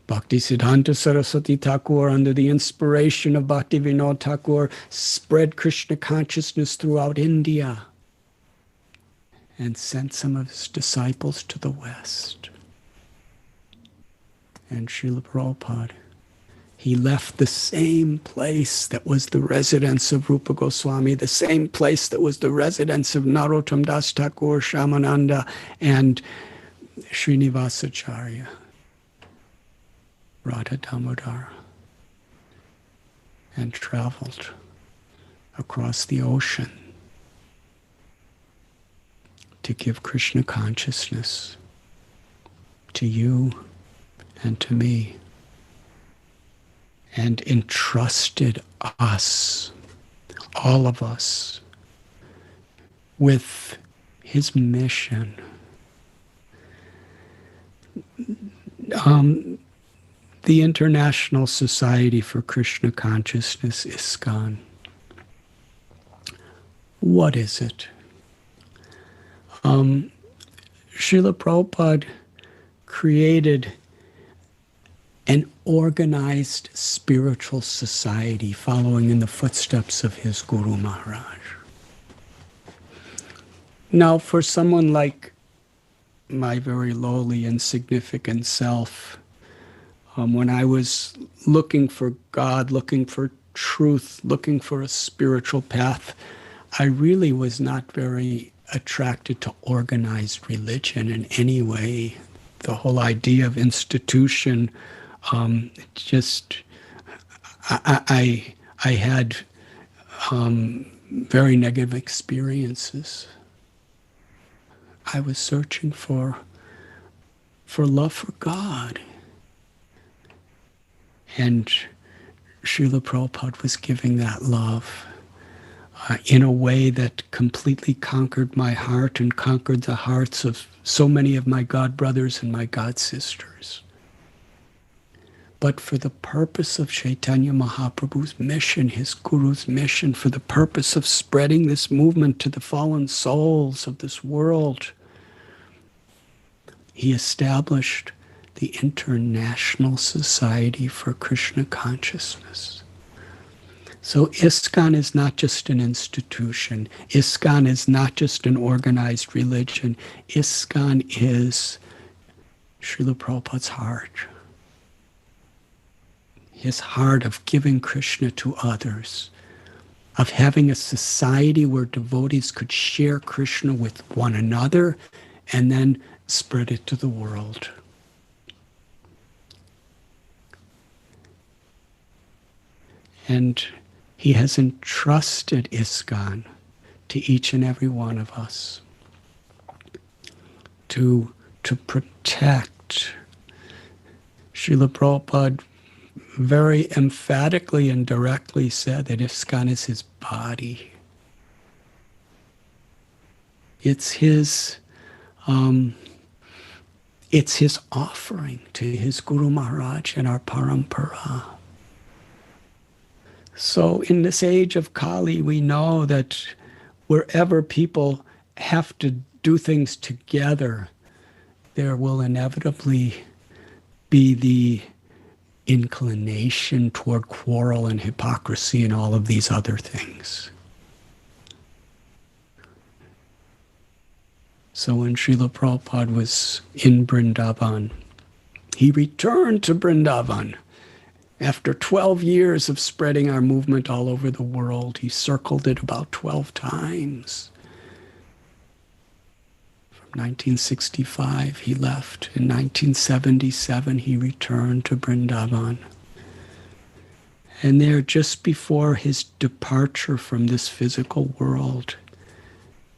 Speaker 2: Bhakti Siddhanta Saraswati Thakur, under the inspiration of Bhakti Vinod Thakur, spread Krishna consciousness throughout India and sent some of his disciples to the West. And Srila Prabhupada, He left the same place that was the residence of Rupa Goswami, the same place that was the residence of Narottam Das Thakur, Shyamananda, and Srinivasacharya, Radha Damodar, and traveled across the ocean to give Krishna consciousness to you and to me, and entrusted us, all of us, with his mission. The International Society for Krishna Consciousness, ISKCON. What is it? Srila Prabhupada created an organized spiritual society following in the footsteps of his Guru Maharaj. Now, for someone like my very lowly, insignificant self, when I was looking for God, looking for truth, looking for a spiritual path, I really was not very attracted to organized religion in any way. The whole idea of institution, I had very negative experiences. I was searching for love for God. And Srila Prabhupada was giving that love in a way that completely conquered my heart and conquered the hearts of so many of my God brothers and my God sisters. But for the purpose of Chaitanya Mahaprabhu's mission, his Guru's mission, for the purpose of spreading this movement to the fallen souls of this world, he established the International Society for Krishna Consciousness. So ISKCON is not just an institution. ISKCON is not just an organized religion. ISKCON is Srila Prabhupada's heart. His heart of giving Krishna to others, of having a society where devotees could share Krishna with one another and then spread it to the world. And he has entrusted ISKCON to each and every one of us to protect. Srila Prabhupada very emphatically and directly said that ISKCON is his body. It's his offering to his Guru Maharaj and our parampara. So in this age of Kali, we know that wherever people have to do things together, there will inevitably be the inclination toward quarrel and hypocrisy and all of these other things. So when Srila Prabhupada was in Vrndavan, he returned to Vrndavan. After 12 years of spreading our movement all over the world, he circled it about 12 times. From 1965, he left. In 1977, he returned to Vrndavan. And there, just before his departure from this physical world,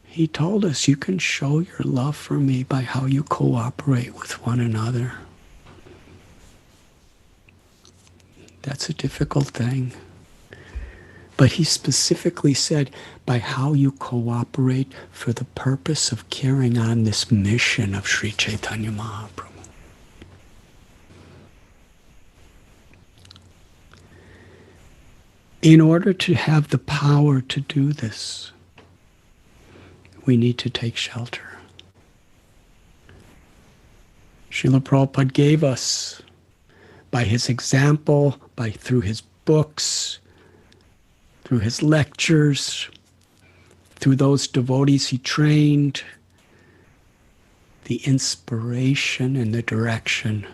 Speaker 2: he told us, you can show your love for me by how you cooperate with one another. That's a difficult thing. But he specifically said, by how you cooperate for the purpose of carrying on this mission of Sri Chaitanya Mahaprabhu. In order to have the power to do this, we need to take shelter. Srila Prabhupada gave us, by his example, through his books, through his lectures, through those devotees he trained, the inspiration and the direction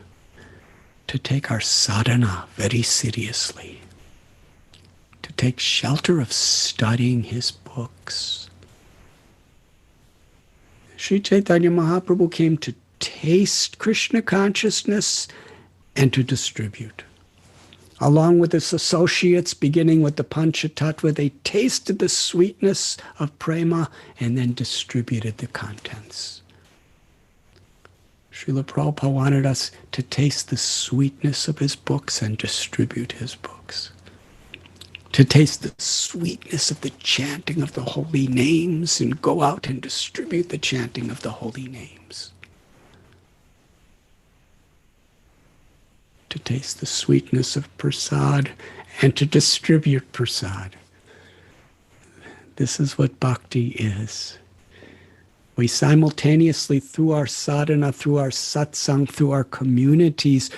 Speaker 2: to take our sadhana very seriously, to take shelter of studying his books. Sri Chaitanya Mahaprabhu came to taste Krishna consciousness and to distribute. Along with his associates, beginning with the Panchatattva, they tasted the sweetness of prema and then distributed the contents. Srila Prabhupada wanted us to taste the sweetness of his books and distribute his books. To taste the sweetness of the chanting of the holy names and go out and distribute the chanting of the holy names. To taste the sweetness of prasad and to distribute prasad. This is what bhakti is. We simultaneously, through our sadhana, through our satsang, through our communities,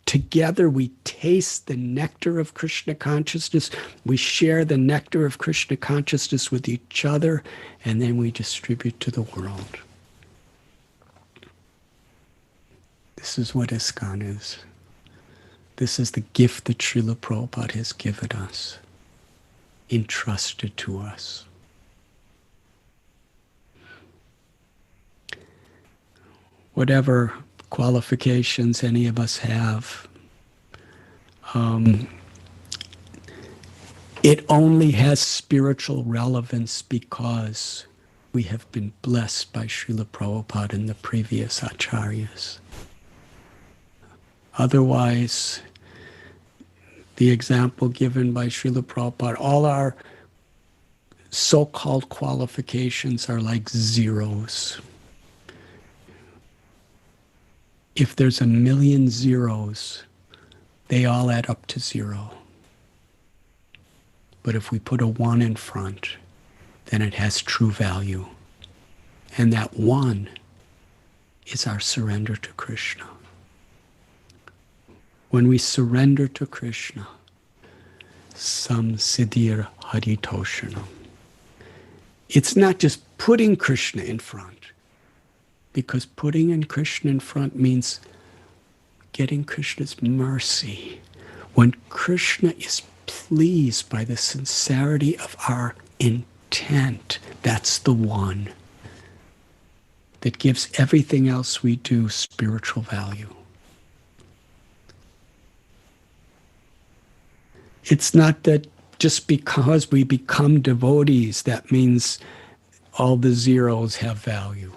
Speaker 2: together we taste the nectar of Krishna consciousness. We share the nectar of Krishna consciousness with each other, and then we distribute to the world. This is what ISKCON is. This is the gift that Srila Prabhupada has given us, entrusted to us. Whatever qualifications any of us have, it only has spiritual relevance because we have been blessed by Srila Prabhupada and the previous acharyas. Otherwise, the example given by Srila Prabhupada, all our so-called qualifications are like zeros. If there's 1,000,000 zeros, they all add up to 0. But if we put a 1 in front, then it has true value. And that 1 is our surrender to Krishna. When we surrender to Krishna, samsiddhir haritoshanam. It's not just putting Krishna in front, because putting in Krishna in front means getting Krishna's mercy. When Krishna is pleased by the sincerity of our intent, that's the one that gives everything else we do spiritual value. It's not that just because we become devotees, that means all the zeros have value.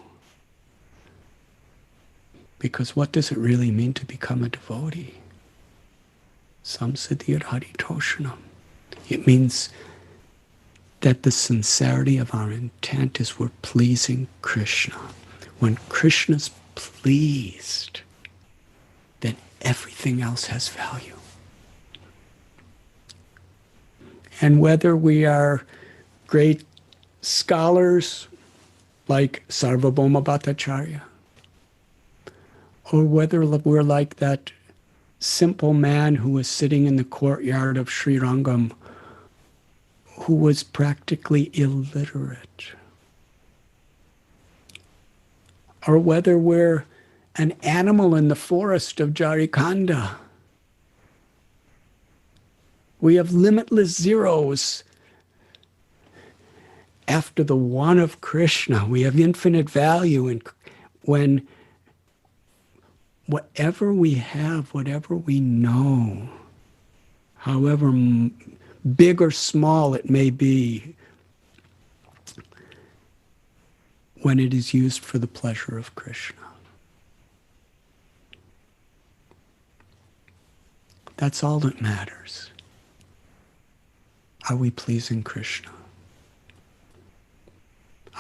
Speaker 2: Because what does it really mean to become a devotee? Samsiddhir haritoshanam. It means that the sincerity of our intent is we're pleasing Krishna. When Krishna's pleased, then everything else has value. And whether we are great scholars like Sarvabhauma Bhattacharya, or whether we're like that simple man who was sitting in the courtyard of Sri Rangam, who was practically illiterate, or whether we're an animal in the forest of Jharikanda. We have limitless zeros after the one of Krishna. We have infinite value, and when whatever we have, whatever we know, however big or small it may be, when it is used for the pleasure of Krishna. That's all that matters. Are we pleasing Krishna?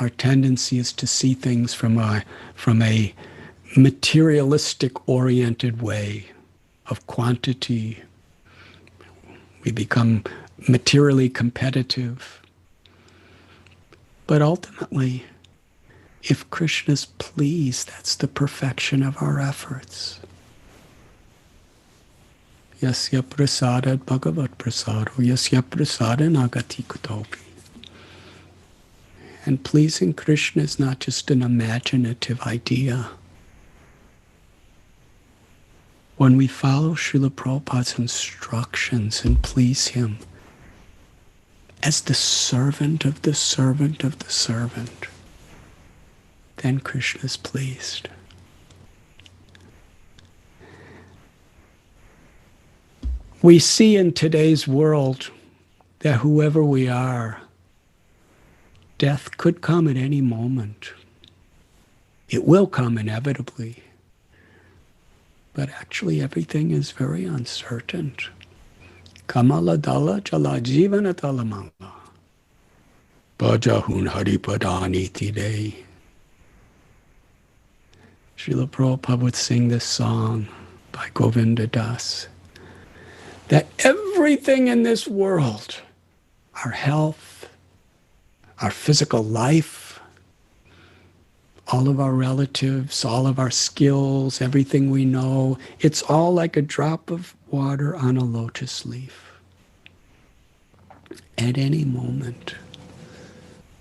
Speaker 2: Our tendency is to see things from a materialistic oriented way of quantity. We become materially competitive. But ultimately, if Krishna's pleased, that's the perfection of our efforts. Yasya prasadad bhagavat prasado, yasya prasadana agati kutopi. And pleasing Krishna is not just an imaginative idea. when we follow Srila Prabhupada's instructions and please him as the servant of the servant of the servant, then Krishna is pleased. We see in today's world that whoever we are, death could come at any moment. It will come inevitably. But actually everything is very uncertain. Kamala dala chala jivana talamala. Bhajahun haripadani tide. Srila Prabhupada would sing this song by Govinda Das, that everything in this world, our health, our physical life, all of our relatives, all of our skills, everything we know, it's all like a drop of water on a lotus leaf. At any moment,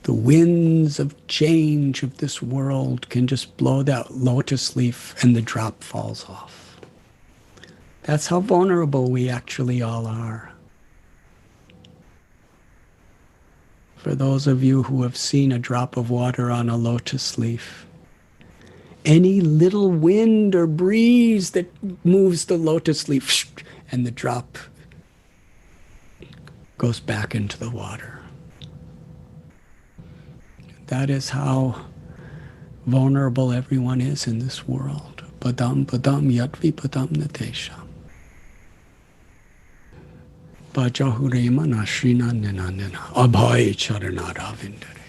Speaker 2: the winds of change of this world can just blow that lotus leaf and the drop falls off. That's how vulnerable we actually all are. For those of you who have seen a drop of water on a lotus leaf, any little wind or breeze that moves the lotus leaf and the drop goes back into the water. That is how vulnerable everyone is in this world. Padam padam yatvi padam natesham. Bhajahurema nashrina ninanina abhay charanadavindare.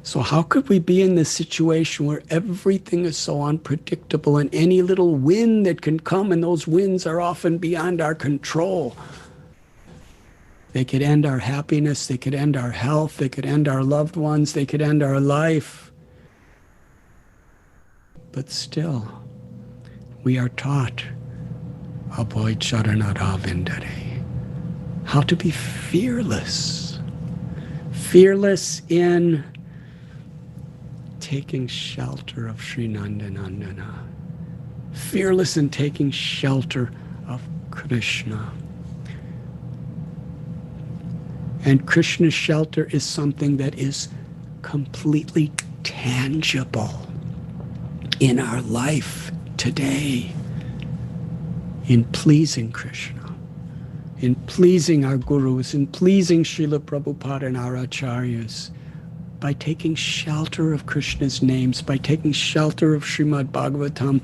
Speaker 2: So how could we be in this situation where everything is so unpredictable and any little wind that can come, and those winds are often beyond our control? They could end our happiness, they could end our health, they could end our loved ones, they could end our life. But still, we are taught abhay charanadavindare, how to be fearless. Fearless in taking shelter of Sri Nandanandana. Fearless in taking shelter of Krishna. And Krishna's shelter is something that is completely tangible in our life today, in pleasing Krishna, in pleasing our gurus, in pleasing Srila Prabhupada and our acharyas, by taking shelter of Krishna's names, by taking shelter of Srimad Bhagavatam,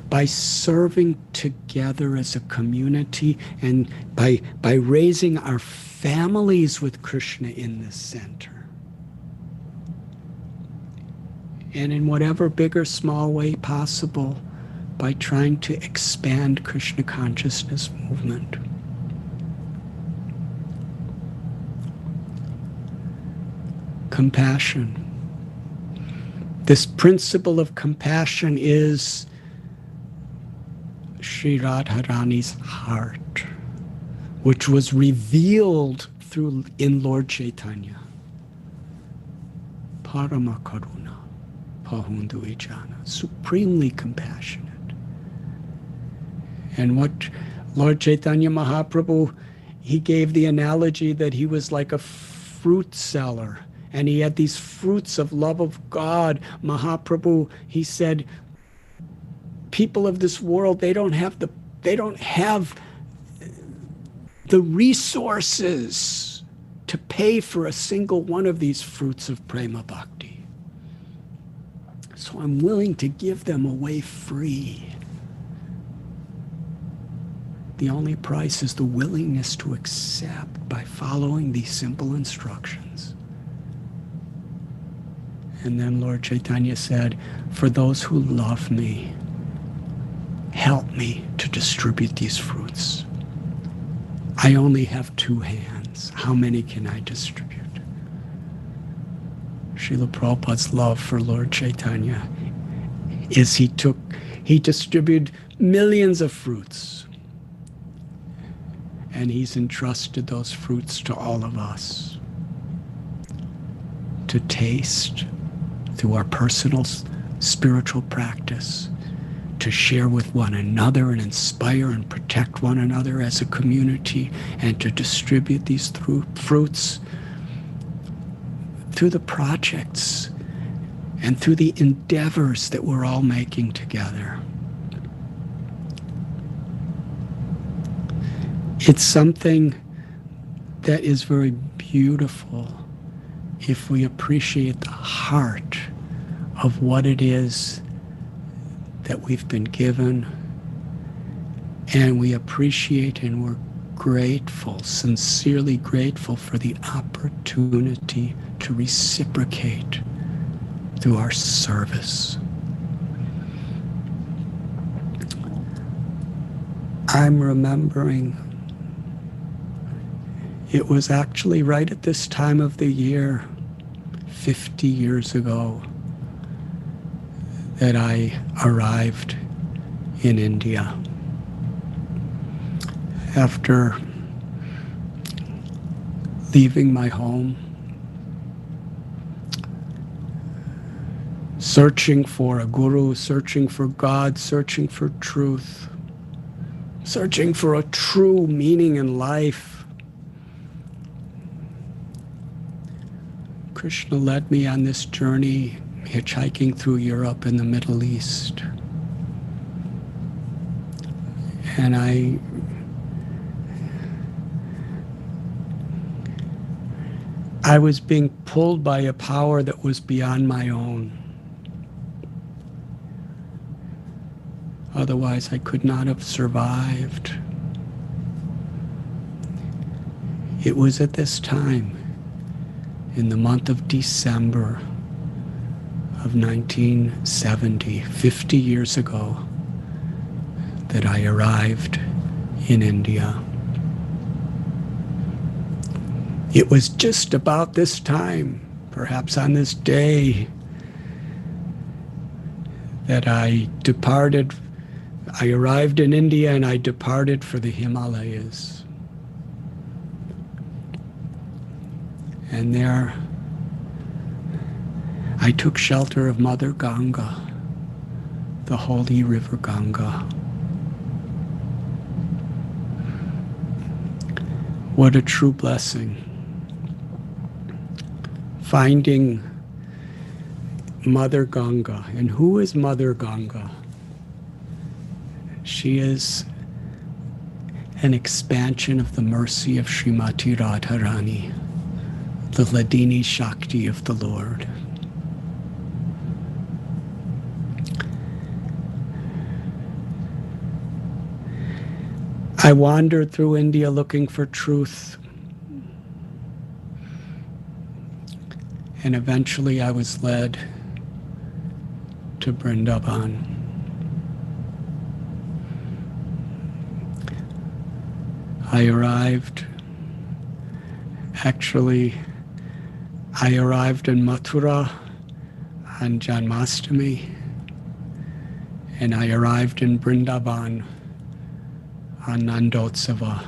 Speaker 2: by serving together as a community, and by raising our families with Krishna in the center. And in whatever big or small way possible, by trying to expand Krishna consciousness movement. Compassion. This principle of compassion is Sri Radharani's heart, which was revealed in Lord Caitanya. Parama Karuna, Pahundu Ijana, supremely compassionate. And what Lord Chaitanya Mahaprabhu, he gave the analogy that he was like a fruit seller, and he had these fruits of love of God. Mahaprabhu, he said, people of this world, they don't have the resources to pay for a single one of these fruits of prema bhakti. So I'm willing to give them away free. The only price is the willingness to accept by following these simple instructions. And then Lord Chaitanya said, for those who love me, help me to distribute these fruits. I only have 2 hands. How many can I distribute? Srila Prabhupada's love for Lord Chaitanya is he distributed millions of fruits. And he's entrusted those fruits to all of us to taste through our personal spiritual practice, to share with one another and inspire and protect one another as a community, and to distribute these fruits through the projects and through the endeavors that we're all making together. It's something that is very beautiful if we appreciate the heart of what it is that we've been given, and we appreciate and we're grateful, sincerely grateful for the opportunity to reciprocate through our service. I'm remembering it was actually right at this time of the year, 50 years ago, that I arrived in India. After leaving my home, searching for a guru, searching for God, searching for truth, searching for a true meaning in life, Krishna led me on this journey, hitchhiking through Europe and the Middle East. And I was being pulled by a power that was beyond my own. Otherwise, I could not have survived. It was at this time, in the month of December of 1970, 50 years ago, that I arrived in India. It was just about this time, perhaps on this day, that I arrived in India and I departed for the Himalayas. And there, I took shelter of Mother Ganga, the holy river Ganga. What a true blessing. Finding Mother Ganga. And who is Mother Ganga? She is an expansion of the mercy of Srimati Radharani, the Ladini Shakti of the Lord. I wandered through India looking for truth, and eventually I was led to Vrndavan. I arrived in Mathura on Janmashtami, and I arrived in Vrndavan on Nandotsava,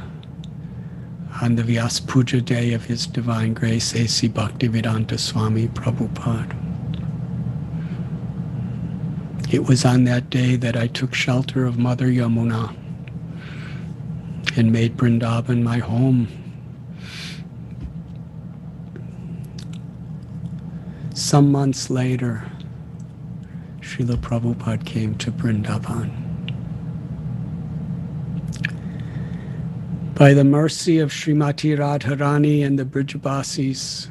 Speaker 2: on the Vyas Puja day of His Divine Grace, A.C. Bhaktivedanta Swami Prabhupada. It was on that day that I took shelter of Mother Yamuna and made Vrndavan my home. Some months later, Srila Prabhupada came to Vrndavan. By the mercy of Srimati Radharani and the Brijabasis,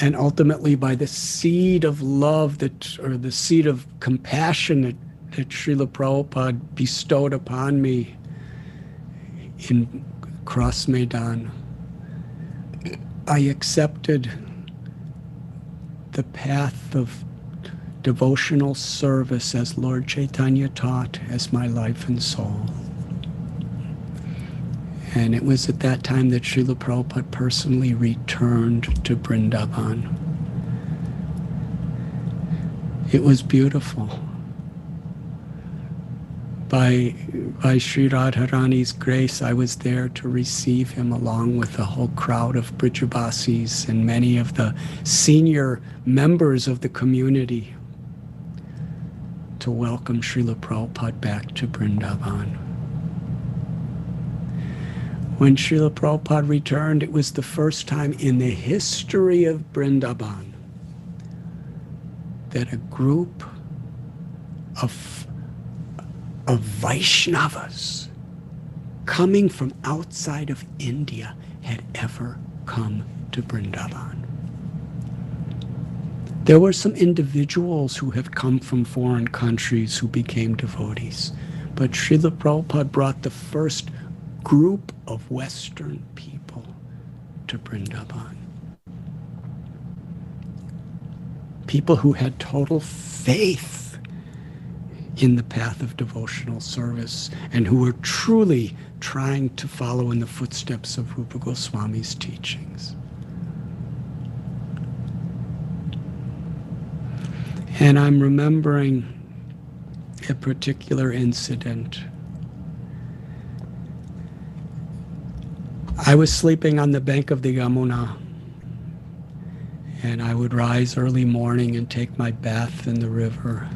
Speaker 2: and ultimately by the seed of love or the seed of compassion that Srila Prabhupada bestowed upon me in Cross Maidan, I accepted the path of devotional service as Lord Caitanya taught as my life and soul. And it was at that time that Srila Prabhupada personally returned to Vrndavan. It was beautiful. By Sri Radharani's grace, I was there to receive him along with a whole crowd of Brijabasis and many of the senior members of the community. to welcome Srila Prabhupada back to Vrndavan. When Srila Prabhupada returned, it was the first time in the history of Vrndavan that a group of Vaishnavas coming from outside of India had ever come to Vrndavan. There were some individuals who had come from foreign countries who became devotees, but Srila Prabhupada brought the first group of Western people to Vrndavan. People who had total faith in the path of devotional service and who were truly trying to follow in the footsteps of Rupa Goswami's teachings. And I'm remembering a particular incident. I was sleeping on the bank of the Yamuna, and I would rise early morning and take my bath in the river.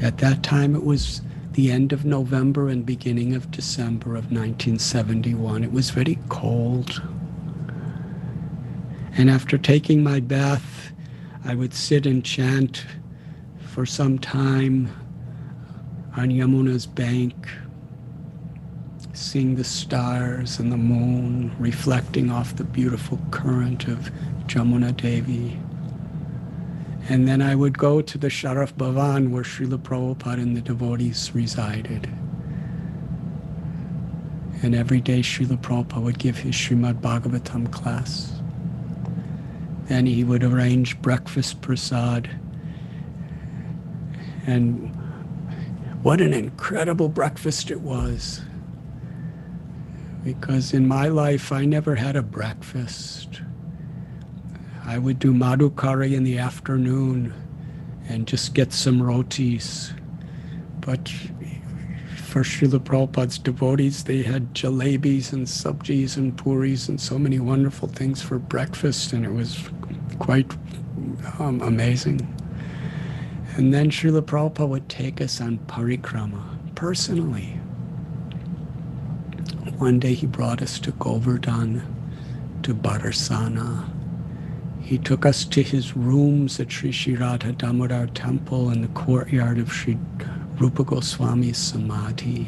Speaker 2: At that time, it was the end of November and beginning of December of 1971. It was very cold. And after taking my bath, I would sit and chant for some time on Yamuna's bank, seeing the stars and the moon reflecting off the beautiful current of Jamuna Devi. And then I would go to the Sharaf Bhavan where Srila Prabhupada and the devotees resided. And every day Srila Prabhupada would give his Srimad Bhagavatam class. Then he would arrange breakfast prasad. And what an incredible breakfast it was. Because in my life, I never had a breakfast. I would do madhu curry in the afternoon and just get some rotis. But for Srila Prabhupada's devotees, they had jalebis and sabjis and puris and so many wonderful things for breakfast, and it was quite amazing. And then Srila Prabhupada would take us on parikrama personally. One day he brought us to Govardhan, to Bharsana. He took us to his rooms at Sri Sri Radha Damodar Temple in the courtyard of Sri Rupa Goswami's Samadhi.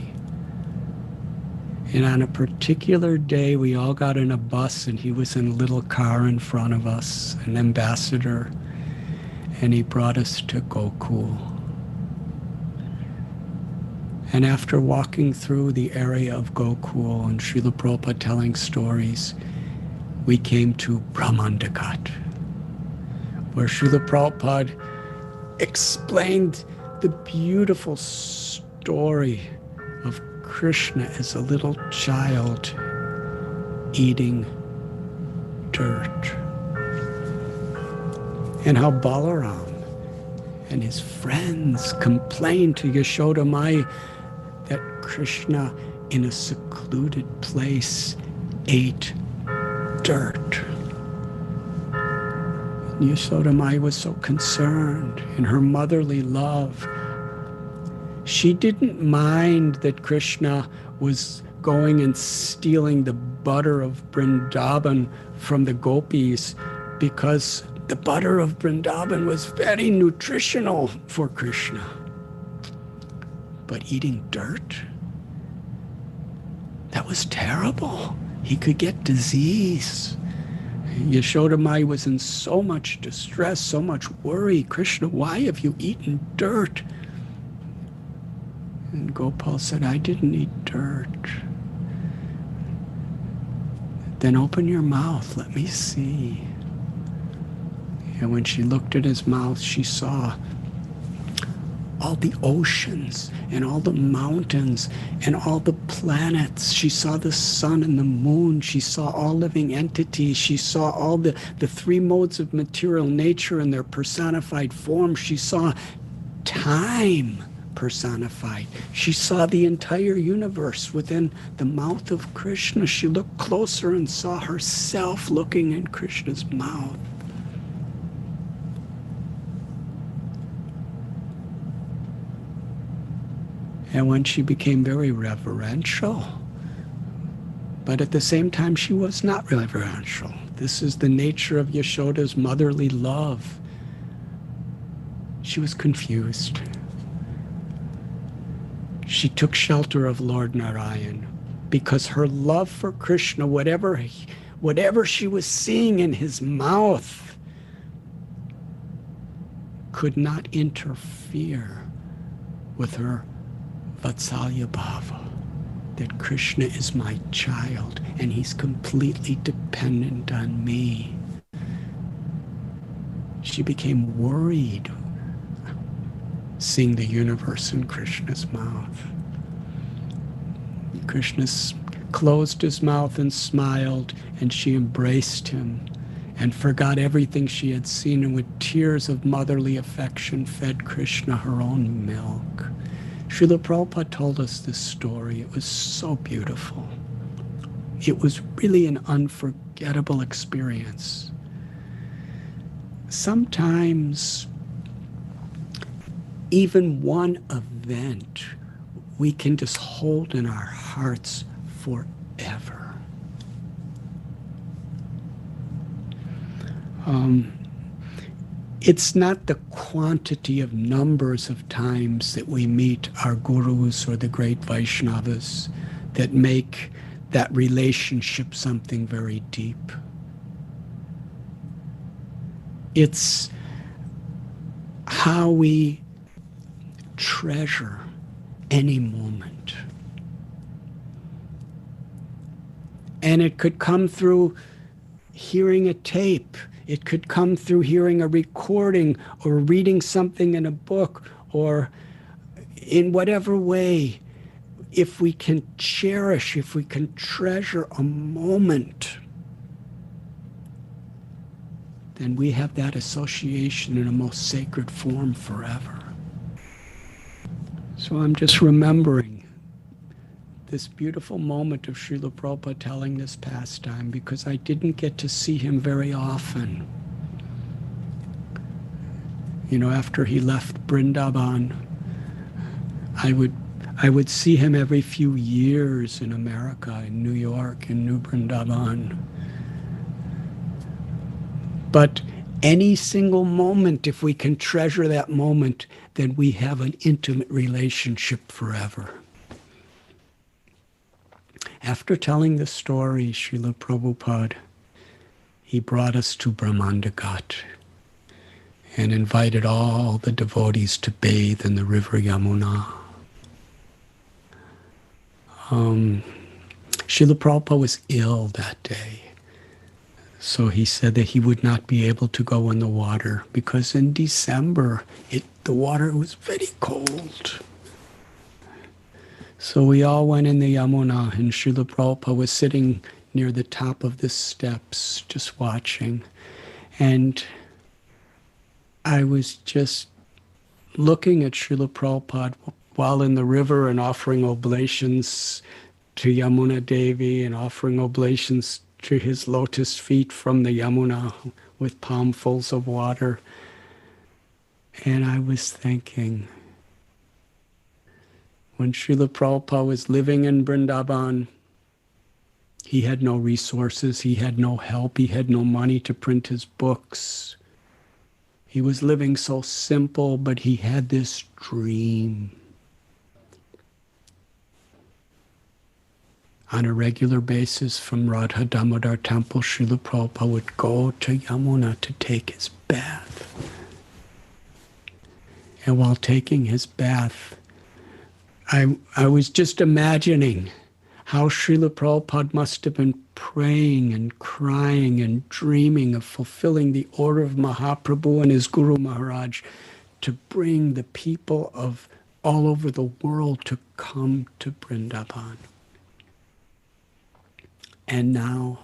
Speaker 2: And on a particular day, we all got in a bus, and he was in a little car in front of us, an ambassador, and he brought us to Gokul. And after walking through the area of Gokul and Srila Prabhupada telling stories, we came to Brahmandakat, where Srila Prabhupada explained the beautiful story of Krishna as a little child eating dirt, and how Balaram and his friends complained to Yashoda Mai that Krishna in a secluded place ate dirt. Yashoda Mai was so concerned in her motherly love. She didn't mind that Krishna was going and stealing the butter of Vrndavan from the gopis, because the butter of Vrndavan was very nutritional for Krishna. But eating dirt? That was terrible. He could get disease. Yashoda Mai was in so much distress, so much worry. Krishna, why have you eaten dirt? And Gopal said, I didn't eat dirt. Then open your mouth, let me see. And when she looked at his mouth, she saw all the oceans and all the mountains and all the planets. She saw the sun and the moon. She saw all living entities. She saw all the three modes of material nature in their personified form. She saw time personified. She saw the entire universe within the mouth of Krishna. She looked closer and saw herself looking in Krishna's mouth. And when she became very reverential, but at the same time she was not reverential. This is the nature of Yashoda's motherly love. She was confused. She took shelter of Lord Narayan because her love for Krishna, whatever she was seeing in his mouth, could not interfere with her Vatsalya Bhava, that Krishna is my child and he's completely dependent on me. She became worried seeing the universe in Krishna's mouth. Krishna closed his mouth and smiled, and she embraced him and forgot everything she had seen, and with tears of motherly affection fed Krishna her own milk. Srila Prabhupada told us this story. It was so beautiful. It was really an unforgettable experience. Sometimes even one event we can just hold in our hearts forever. It's not the quantity of numbers of times that we meet our gurus or the great Vaishnavas that make that relationship something very deep. It's how we treasure any moment. And it could come through hearing a tape. It could come through hearing a recording or reading something in a book, or in whatever way. If we can cherish, if we can treasure a moment, then we have that association in a most sacred form forever. So I'm just remembering this beautiful moment of Srila Prabhupada telling this pastime, because I didn't get to see him very often. You know, after he left Vrndavan, I would see him every few years in America, in New York, in New Vrndavan. But any single moment, if we can treasure that moment, then we have an intimate relationship forever. After telling the story, Srila Prabhupada, he brought us to Brahmandakat and invited all the devotees to bathe in the river Yamuna. Srila Prabhupada was ill that day. So he said that he would not be able to go in the water because in December, the water was very cold. So we all went in the Yamuna, and Srila Prabhupada was sitting near the top of the steps, just watching. And I was just looking at Srila Prabhupada while in the river and offering oblations to Yamuna Devi and offering oblations to his lotus feet from the Yamuna with palmfuls of water. And I was thinking, when Srila Prabhupada was living in Vrndavan, he had no resources, he had no help, he had no money to print his books. He was living so simple, but he had this dream. On a regular basis from Radha Damodar temple, Srila Prabhupada would go to Yamuna to take his bath. And while taking his bath, I was just imagining how Srila Prabhupada must have been praying and crying and dreaming of fulfilling the order of Mahaprabhu and his Guru Maharaj to bring the people of all over the world to come to Vrndavan. And now,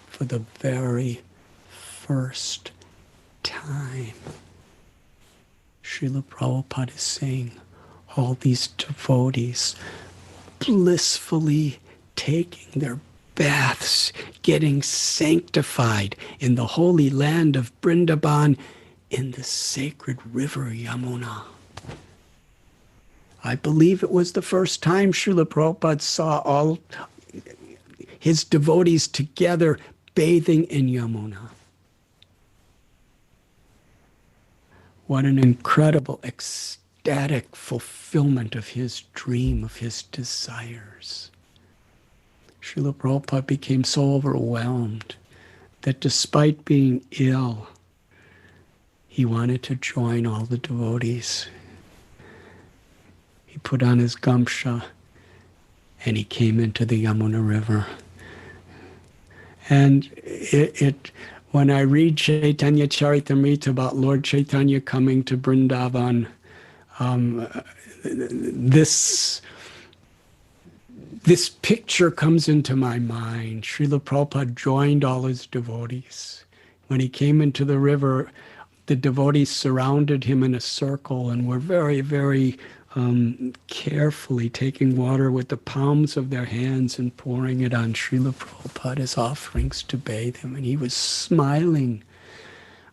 Speaker 2: for the very first time, Srila Prabhupada is saying, all these devotees blissfully taking their baths, getting sanctified in the holy land of Vrndavan in the sacred river Yamuna. I believe it was the first time Srila Prabhupada saw all his devotees together bathing in Yamuna. What an incredible, ecstatic fulfillment of his dream, of his desires. Srila Prabhupada became so overwhelmed that despite being ill, he wanted to join all the devotees. He put on his gamsha and he came into the Yamuna River. And when I read Caitanya Charitamrita about Lord Chaitanya coming to Vrndavan, this picture comes into my mind. Srila Prabhupada joined all his devotees. When he came into the river, the devotees surrounded him in a circle and were very, very carefully taking water with the palms of their hands and pouring it on Srila Prabhupada as offerings to bathe him. And he was smiling.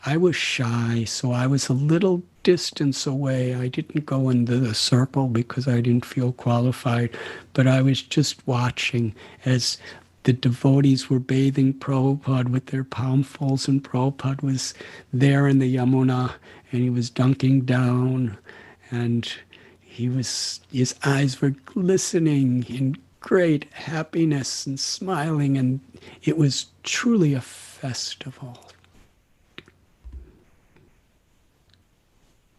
Speaker 2: I was shy, so I was a little distance away. I didn't go into the circle because I didn't feel qualified, but I was just watching as the devotees were bathing Prabhupada with their palmfuls, and Prabhupada was there in the Yamuna, and he was dunking down, and his eyes were glistening in great happiness and smiling, and it was truly a festival.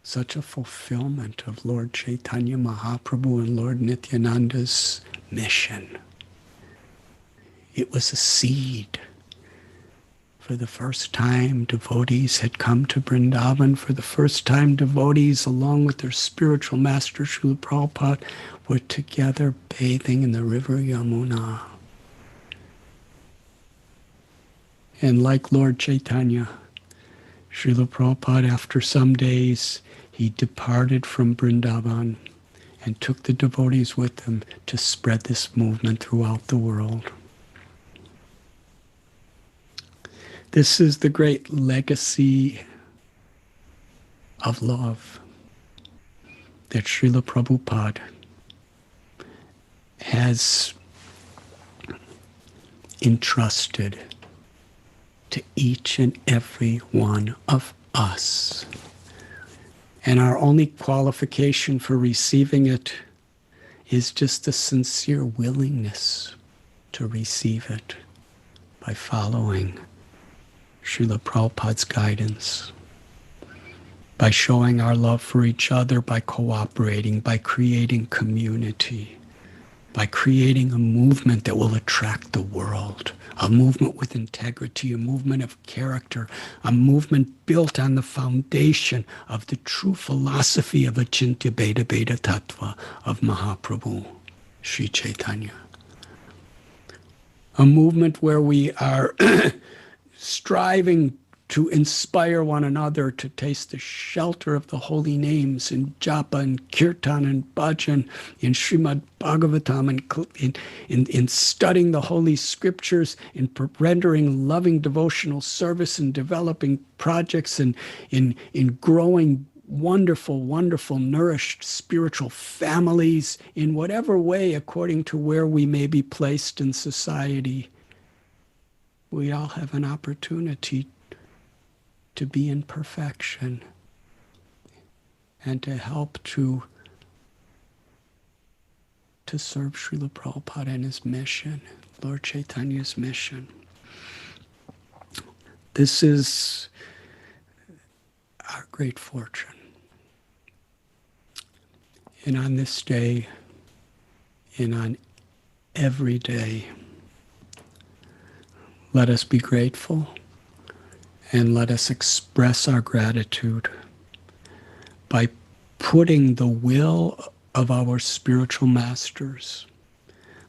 Speaker 2: Such a fulfillment of Lord Chaitanya Mahaprabhu and Lord Nityananda's mission. It was a seed. For the first time, devotees had come to Vrndavan. For the first time, devotees, along with their spiritual master, Srila Prabhupada, were together bathing in the river Yamuna. And like Lord Chaitanya, Srila Prabhupada, after some days, he departed from Vrndavan and took the devotees with him to spread this movement throughout the world. This is the great legacy of love that Srila Prabhupada has entrusted to each and every one of us. And our only qualification for receiving it is just the sincere willingness to receive it by following Srila Prabhupada's guidance, by showing our love for each other, by cooperating, by creating community, by creating a movement that will attract the world, a movement with integrity, a movement of character, a movement built on the foundation of the true philosophy of Achintya Bheda Bheda Tattva of Mahaprabhu, Sri Chaitanya. A movement where we are striving to inspire one another to taste the shelter of the holy names in japa and kirtan and bhajan, in Srimad Bhagavatam, and in studying the holy scriptures, in rendering loving devotional service, and developing projects, and in growing wonderful, wonderful, nourished spiritual families in whatever way according to where we may be placed in society. We all have an opportunity to be in perfection and to help to serve Srila Prabhupada and his mission, Lord Chaitanya's mission. This is our great fortune. And on this day, and on every day, let us be grateful. And let us express our gratitude by putting the will of our spiritual masters,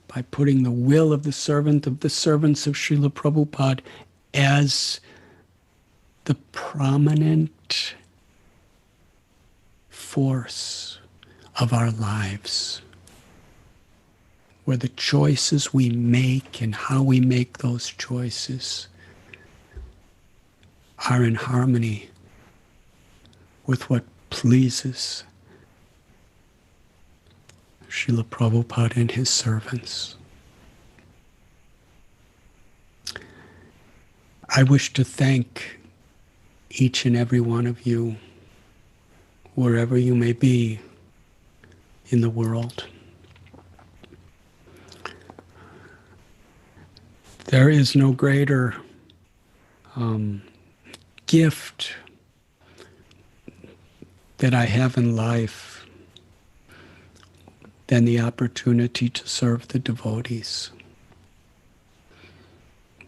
Speaker 2: by putting the will of the servants of Srila Prabhupada as the prominent force of our lives, where the choices we make and how we make those choices are in harmony with what pleases Srila Prabhupada and his servants. I wish to thank each and every one of you, wherever you may be in the world. There is no greater gift that I have in life than the opportunity to serve the devotees.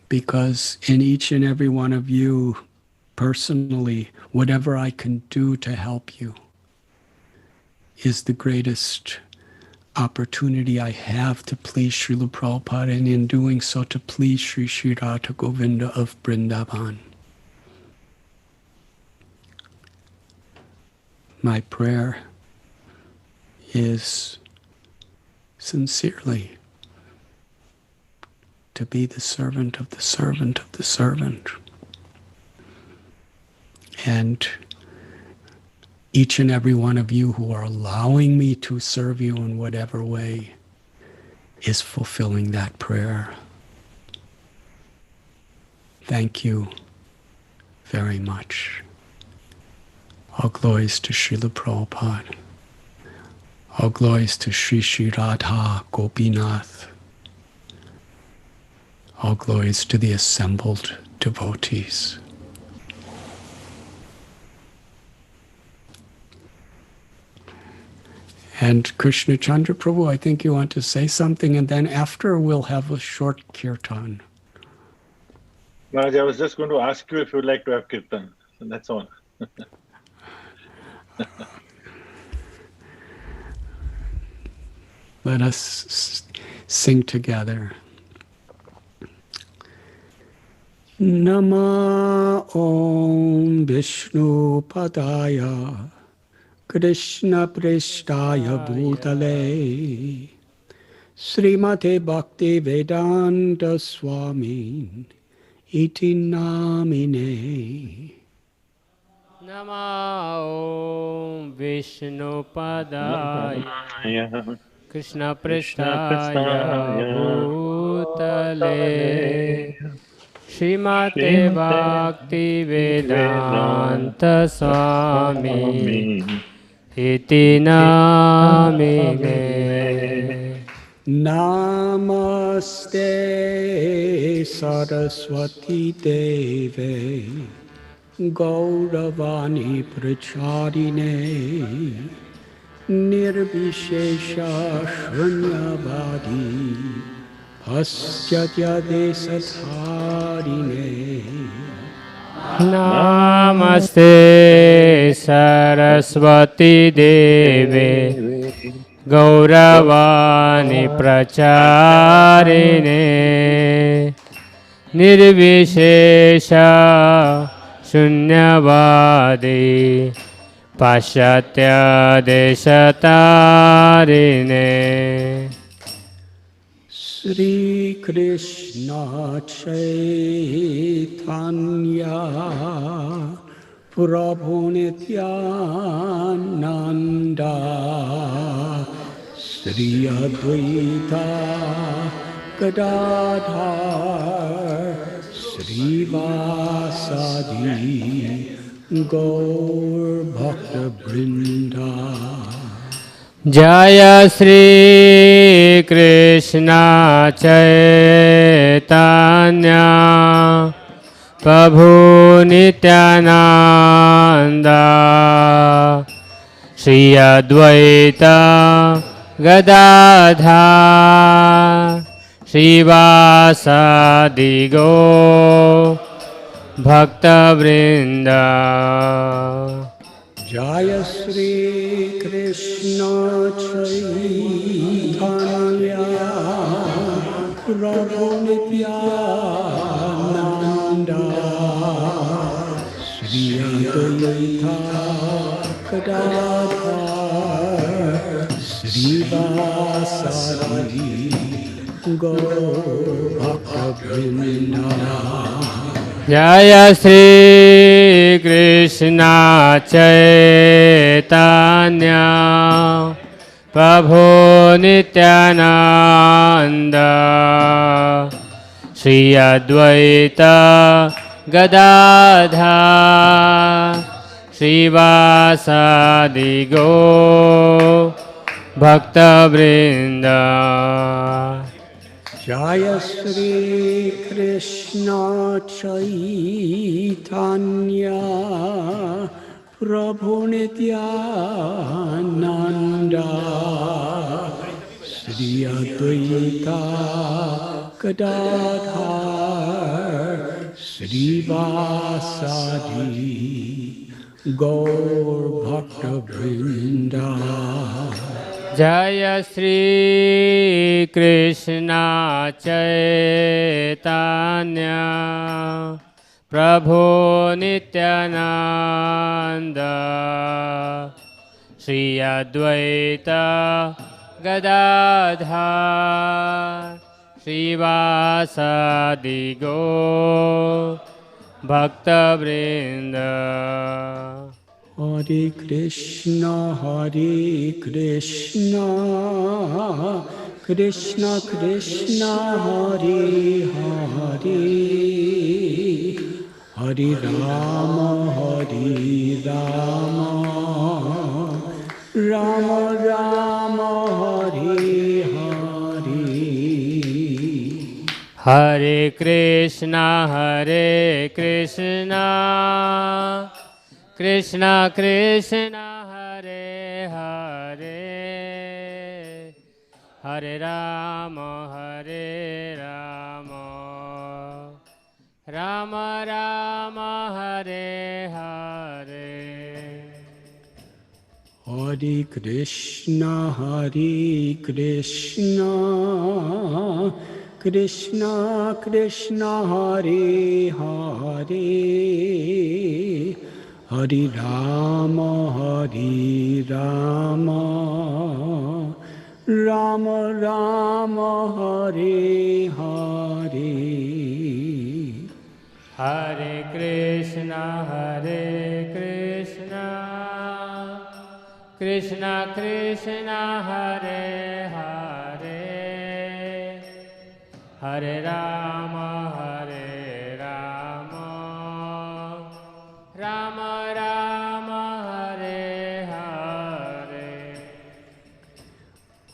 Speaker 2: Because in each and every one of you, personally, whatever I can do to help you is the greatest opportunity I have to please Srila Prabhupada, and in doing so to please Sri Sri Radha Govinda of Vrndavan. My prayer is sincerely to be the servant of the servant of the servant. And each and every one of you who are allowing me to serve you in whatever way is fulfilling that prayer. Thank you very much. All glories to Srila Prabhupada. All glories to Sri Sri Radha, Gopinath. All glories to the assembled devotees. And Krishna Chandra Prabhu, I think you want to say something, and then after we'll have a short kirtan.
Speaker 1: Maharaj, I was just going to ask you if you'd like to have kirtan. So that's all.
Speaker 2: Let us sing together. Nama Om Vishnu Padaya Krishna Prishtaya Bhutale Srimate Bhakti Vedanta Swami Iti Namine.
Speaker 3: Nama Om Vishnu Padaya Krishna Prishtaya Bhutale Srimate Bhakti Vedanta Swami Iti Namine.
Speaker 2: Namaste Saraswati Deve Gauravani Pracharine Nirvishesha Shunyavadi Paschatya Desatharine.
Speaker 3: Namaste Saraswati Deve Gauravani Pracharine Nirvishesha Shunyavadi Paschatya Desatharine.
Speaker 2: Sri Krishna Caitanya Prabhu Nityananda Sri Advaita Gadadhar Sri Vasadi Gaur Bhakta Vrinda.
Speaker 3: Jaya Sri Krishna Caitanya Prabhu Nityananda Sri Advaita Gadadhar Sri Vasadi Gaur Bhakta Vrinda.
Speaker 2: Jaya Sri Krishna Caitanya Prabhu Nityananda Sri Advaita Gadadhar Sri Vasadi Gaur Bhakta Vrinda.
Speaker 3: Jaya Sri Krishna Caitanya Prabhu Nityananda Shri Advaita Gadadhar Srivasadi Gaur Bhakta Vrinda.
Speaker 2: Jaya Shri Krishna Chaitanya Prabhu Nityananda Shri Advaita Gadadhar Srivasadi Gaur Bhakta Vrinda.
Speaker 3: Jaya Shri Krishna Chaitanya Prabhu Nityananda Shri Advaita Gadadhar Srivasadi Gaur Bhakta Vrinda.
Speaker 2: Hare Krishna, Krishna Krishna, Hare Hare, Hare Rama, Rama Rama, Hare Hare.
Speaker 3: Hare Krishna, Krishna Krishna, Hare Hare, Hare Rama, Rama Rama, Hare Hare.
Speaker 2: Hare Krishna, Krishna Krishna, Hare Hare, Hare Rama, Rama Rama, Hare Hare.
Speaker 3: Hare Krishna, Krishna Krishna, Hare Hare, Hare Rama, Rama Rama, Hare Hare.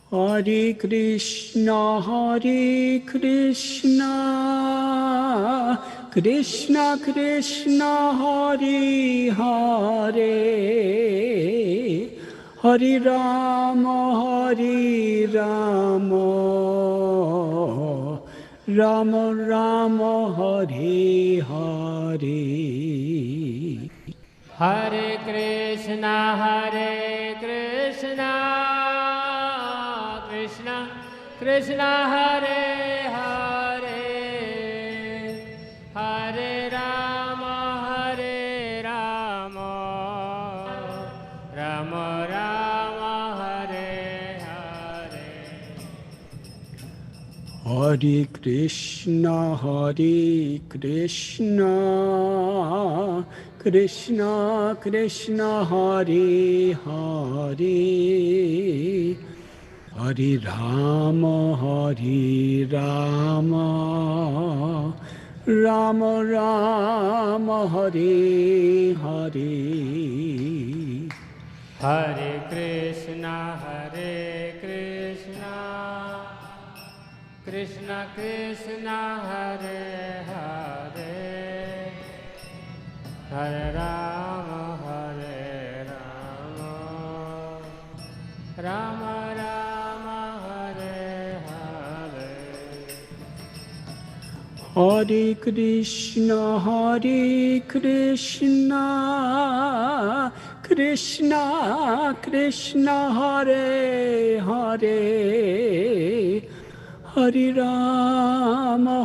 Speaker 2: Hare Krishna, Krishna Krishna, Hare Hare, Hare Rama, Rama Rama, Hare Hare.
Speaker 3: Hare Krishna, Krishna Krishna, Hare Hare, Hare Rama, Rama Rama, Hare Hare.
Speaker 2: Hare Krishna, Krishna Krishna, Hare Hare, Hare Rama, Rama Rama, Hare Hare.
Speaker 3: Hare Krishna, Krishna Krishna, Hare Hare, Hare Rama, Rama Rama, Hare Hare.
Speaker 2: Hare Krishna, Krishna Krishna, Hare Hare, Hare Rama,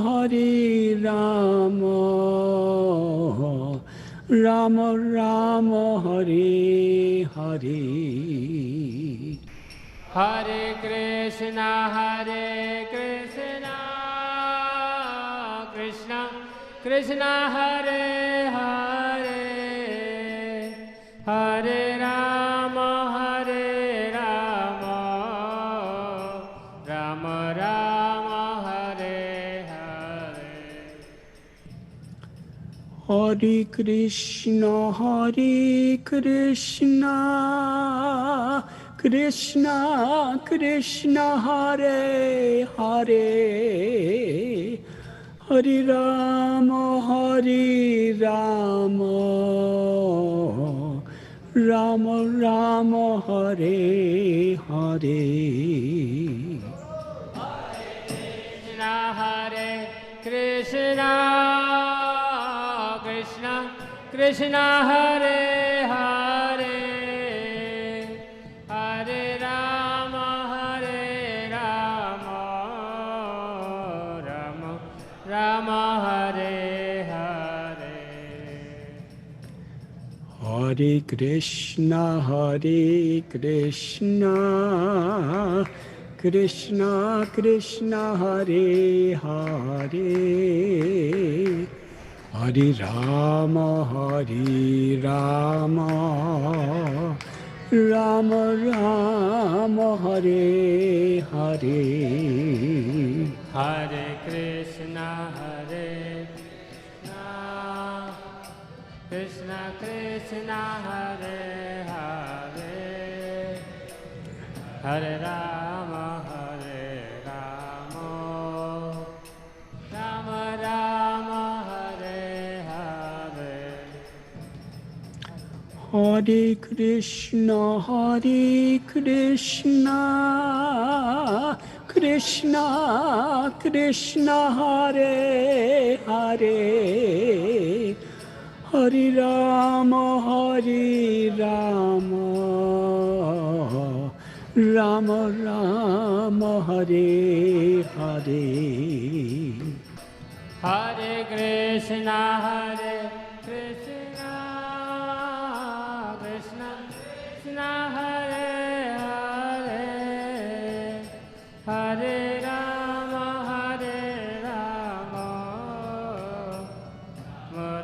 Speaker 2: Rama Rama, Hare Hare.
Speaker 3: Hare Krishna, Krishna Hare Hare, Hare Rama,
Speaker 2: Hare Krishna, Krishna Krishna, Hare Hare, Hare Rama, Rama Rama, Hare Hare.
Speaker 3: Hare Krishna, Krishna Krishna, Hare Hare, Hare Rama, Rama Rama, Hare Hare.
Speaker 2: Hare Krishna, Krishna Krishna, Hare Hare, Hare Rama, Rama Rama, Hare Hare.
Speaker 3: Hare Krishna, Krishna Krishna, Hare Hare, Hare Rama, Rama Rama, Hare Hare.
Speaker 2: Hare Krishna, Krishna Krishna, Hare Hare, Hare Rama, Rama Rama, Hare Hare.
Speaker 3: Hare Krishna, Krishna Krishna, Hare Hare, Hare Rama,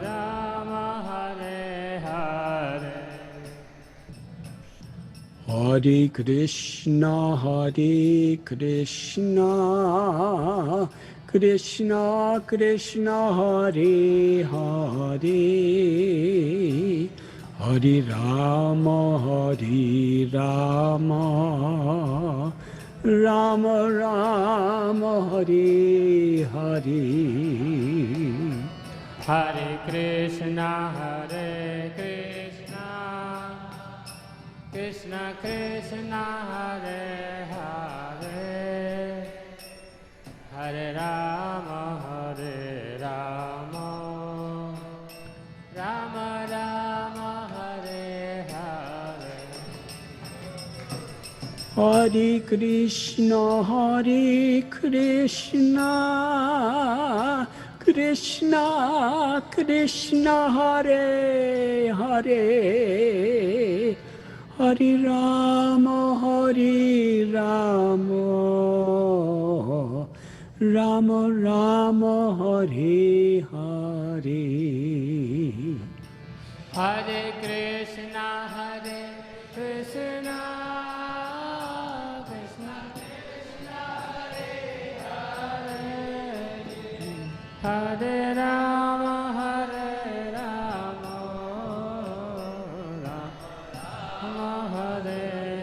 Speaker 3: Rama Hare Hare.
Speaker 2: Hare Krishna, Krishna Krishna, Hare Hare, Hare Rama, Rama Rama, Hare Hare.
Speaker 3: Hare Krishna, Krishna Krishna, Hare Hare, Hare Rama, Rama Rama, Hare Hare.
Speaker 2: Hare Krishna, Krishna Krishna, Hare Hare, Hare Rama, Rama Rama, Hare Hare.
Speaker 3: Hare Krishna, Krishna Krishna, Hare Hare, Hare Rama, Rama Hare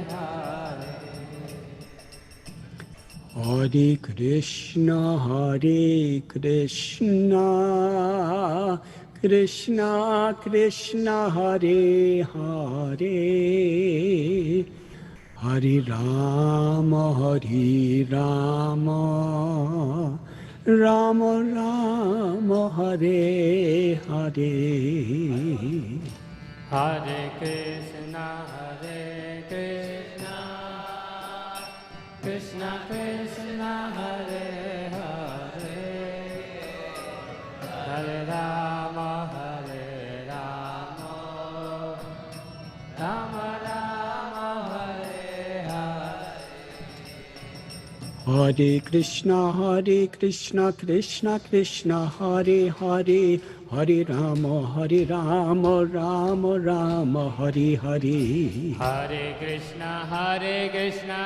Speaker 3: Hare.
Speaker 2: Hare Krishna, Krishna Krishna, Hare Hare, Hare Rama, Rama Rama, Hare Hare.
Speaker 3: Hare Krishna, Krishna Krishna, Hare Hare, Hare Rama, Rama Rama, Hare Hare.
Speaker 2: Hare Krishna, Krishna Krishna, Hare Hare, Hare Rama, Rama Rama, Hare Hare.
Speaker 3: Hare Krishna, Krishna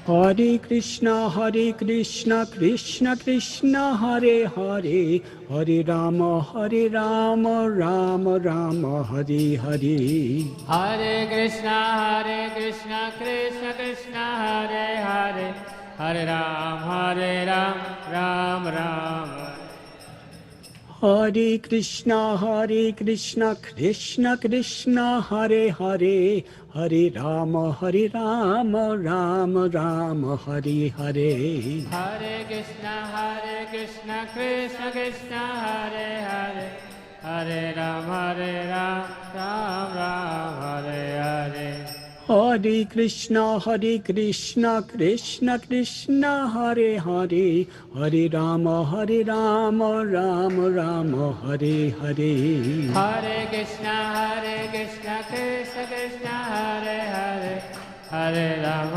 Speaker 2: Hare Krishna, Krishna Krishna, Hare Hare, Hare Rama, Rama Rama, Hare Hare.
Speaker 3: Hare Krishna, Krishna Krishna, Hare Hare, Hare Ram, Ram Ram.
Speaker 2: Hare Krishna, Krishna Krishna, Hare Hare, Hare Rama, Rama Rama, Hare Hare.
Speaker 3: Hare Krishna, Krishna Krishna, Hare Hare, Hare Ram, Ram Ram, Hare Hare.
Speaker 2: Hare Krishna, Krishna Krishna, Hare Hare, Hare Rama, Rama Rama, Hare Hare.
Speaker 3: Hare Krishna, Krishna Krishna, Hare Hare, Hare Ram,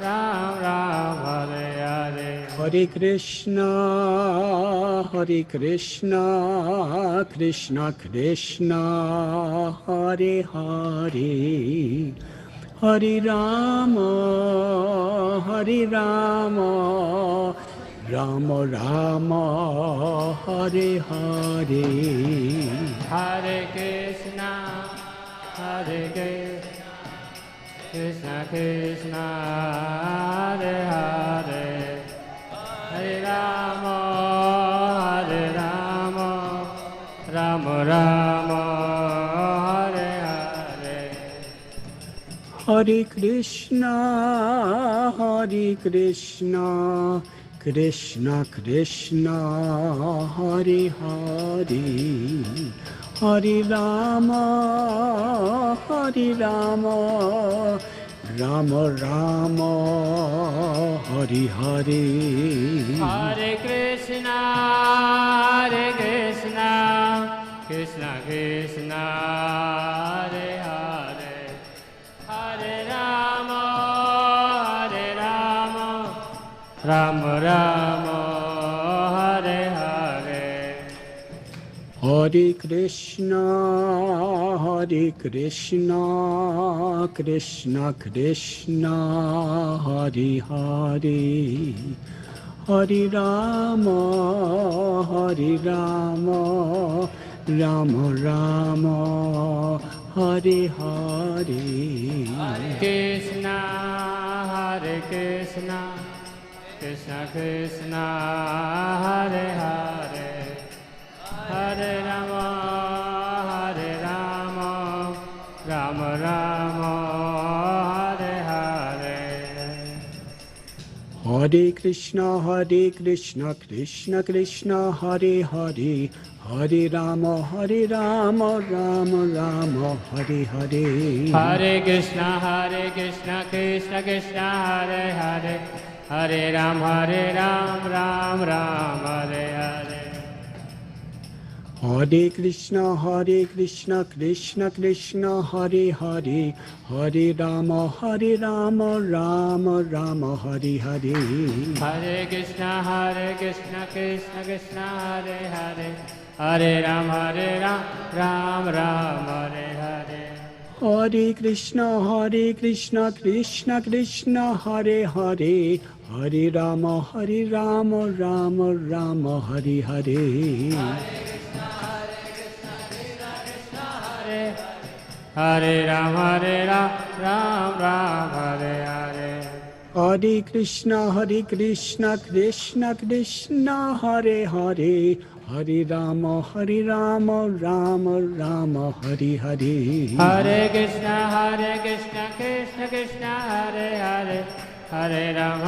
Speaker 3: Ram Ram, Hare Hare.
Speaker 2: Hare Krishna, Krishna Krishna, Hare Hare, Hare Rama, Rama Rama, Hare Hare.
Speaker 3: Hare Krishna, Krishna Krishna, Hare Hare, Hare Rama, Rama Rama, Hare Hare.
Speaker 2: Hare Krishna, Krishna Krishna, Hare Hare, Hare Rama, Rama Rama, Hare Hare.
Speaker 3: Hare Krishna, Krishna Krishna, Hare Hare, Hare Rama, Rama Rama, Hare Hare.
Speaker 2: Hare Krishna, Krishna Krishna, Hare Hare, Hare Rama, Rama Rama, Hare Hare.
Speaker 3: Hare Krishna, Krishna Krishna, Hare Hare, Hare Rama, Rama Rama, Hare Hare.
Speaker 2: Hare Krishna, Krishna Krishna, Hare Hare, Hare Rama, Rama Rama, Hare Hare.
Speaker 3: Hare Krishna, Krishna Krishna, Hare Hare, Hare Ram, Ram Ram, Hare Hare.
Speaker 2: Hare Krishna, Krishna Krishna, Hare Hare, Hare Rama, Rama Rama, Hare Hare.
Speaker 3: Hare Krishna, Krishna Hare Hare, Hare Ram, Ram Ram, Hare Hare.
Speaker 2: Hare Krishna, Krishna Krishna, Hare Hare, Hare Rama, Rama Rama, Hare Hare.
Speaker 3: Hare Ram, Ram Ram, Hare Hare.
Speaker 2: Hare Krishna, Krishna Krishna, Hare Hare, Hare Rama, Rama Rama, Hare Hare.
Speaker 3: Hare Krishna, Krishna Hare Hare, Hare Ram,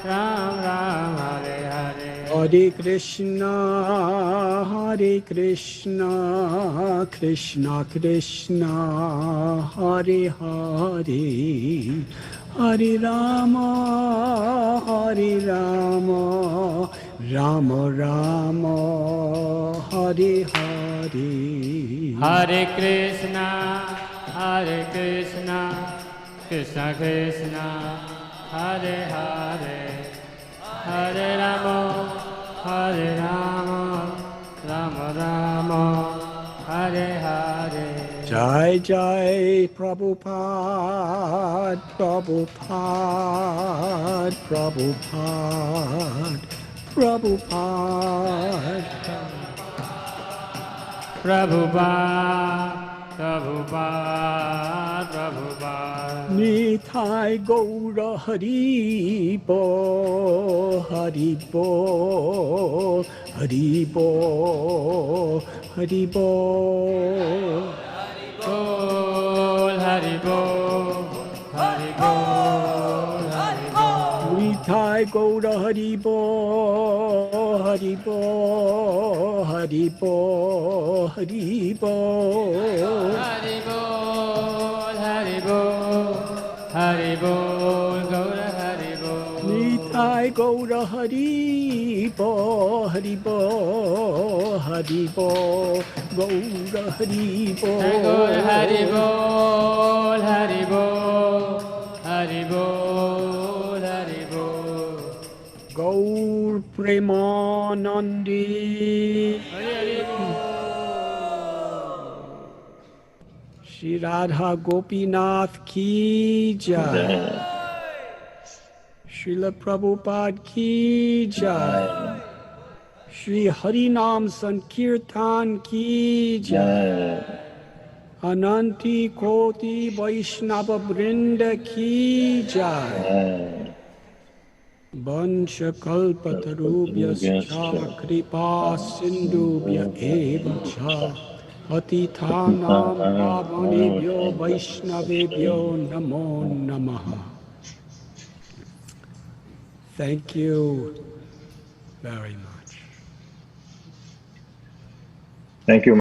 Speaker 3: Ram Ram, Hare Hare.
Speaker 2: Hare Krishna, Krishna Krishna, Hare Hare, Hare Rama, Rama Rama, Hare Hare.
Speaker 3: Hare Krishna, Krishna Krishna, Hare Hare, Hare Rama, Rama Rama, Hare Hare.
Speaker 2: Jai Jai Prabhupada, Prabhupada, Prabhupada, Prabhupada.
Speaker 3: Prabhupada, Prabhupada, Prabhupada.
Speaker 2: Nitai Gaura Haribo, Haribo, Haribo, Haribo.
Speaker 3: Bol, Hari Bol, Hari Bol, Hari Bol.
Speaker 2: Nitai Gaura Haribo, Haribo, Haribo, Haribo.
Speaker 3: Hari Bol, Hari Bol, Hari Bol, Gaura Hari Bol.
Speaker 2: Nitai Gaura Haribo, Haribo, Haribo, Gaura Haribo.
Speaker 3: Gaura Hari Bol, Hari Bol, Hari Bol, Hari Bol.
Speaker 2: Gaur Premanandi.
Speaker 3: Hari Bol.
Speaker 2: Shri Radha Gopinath ki jai. Srila Prabhupada ki jai. Shri Harinam Sankirtan ki jai. Ananti Koti Vaishnava Vrinda ki jai. Vansha kalpatarubhyascha kripa sindhubhya eva cha patithanam pavanebhyo vaishnavebhyo namo namaha. Thank you very much.
Speaker 1: Thank you.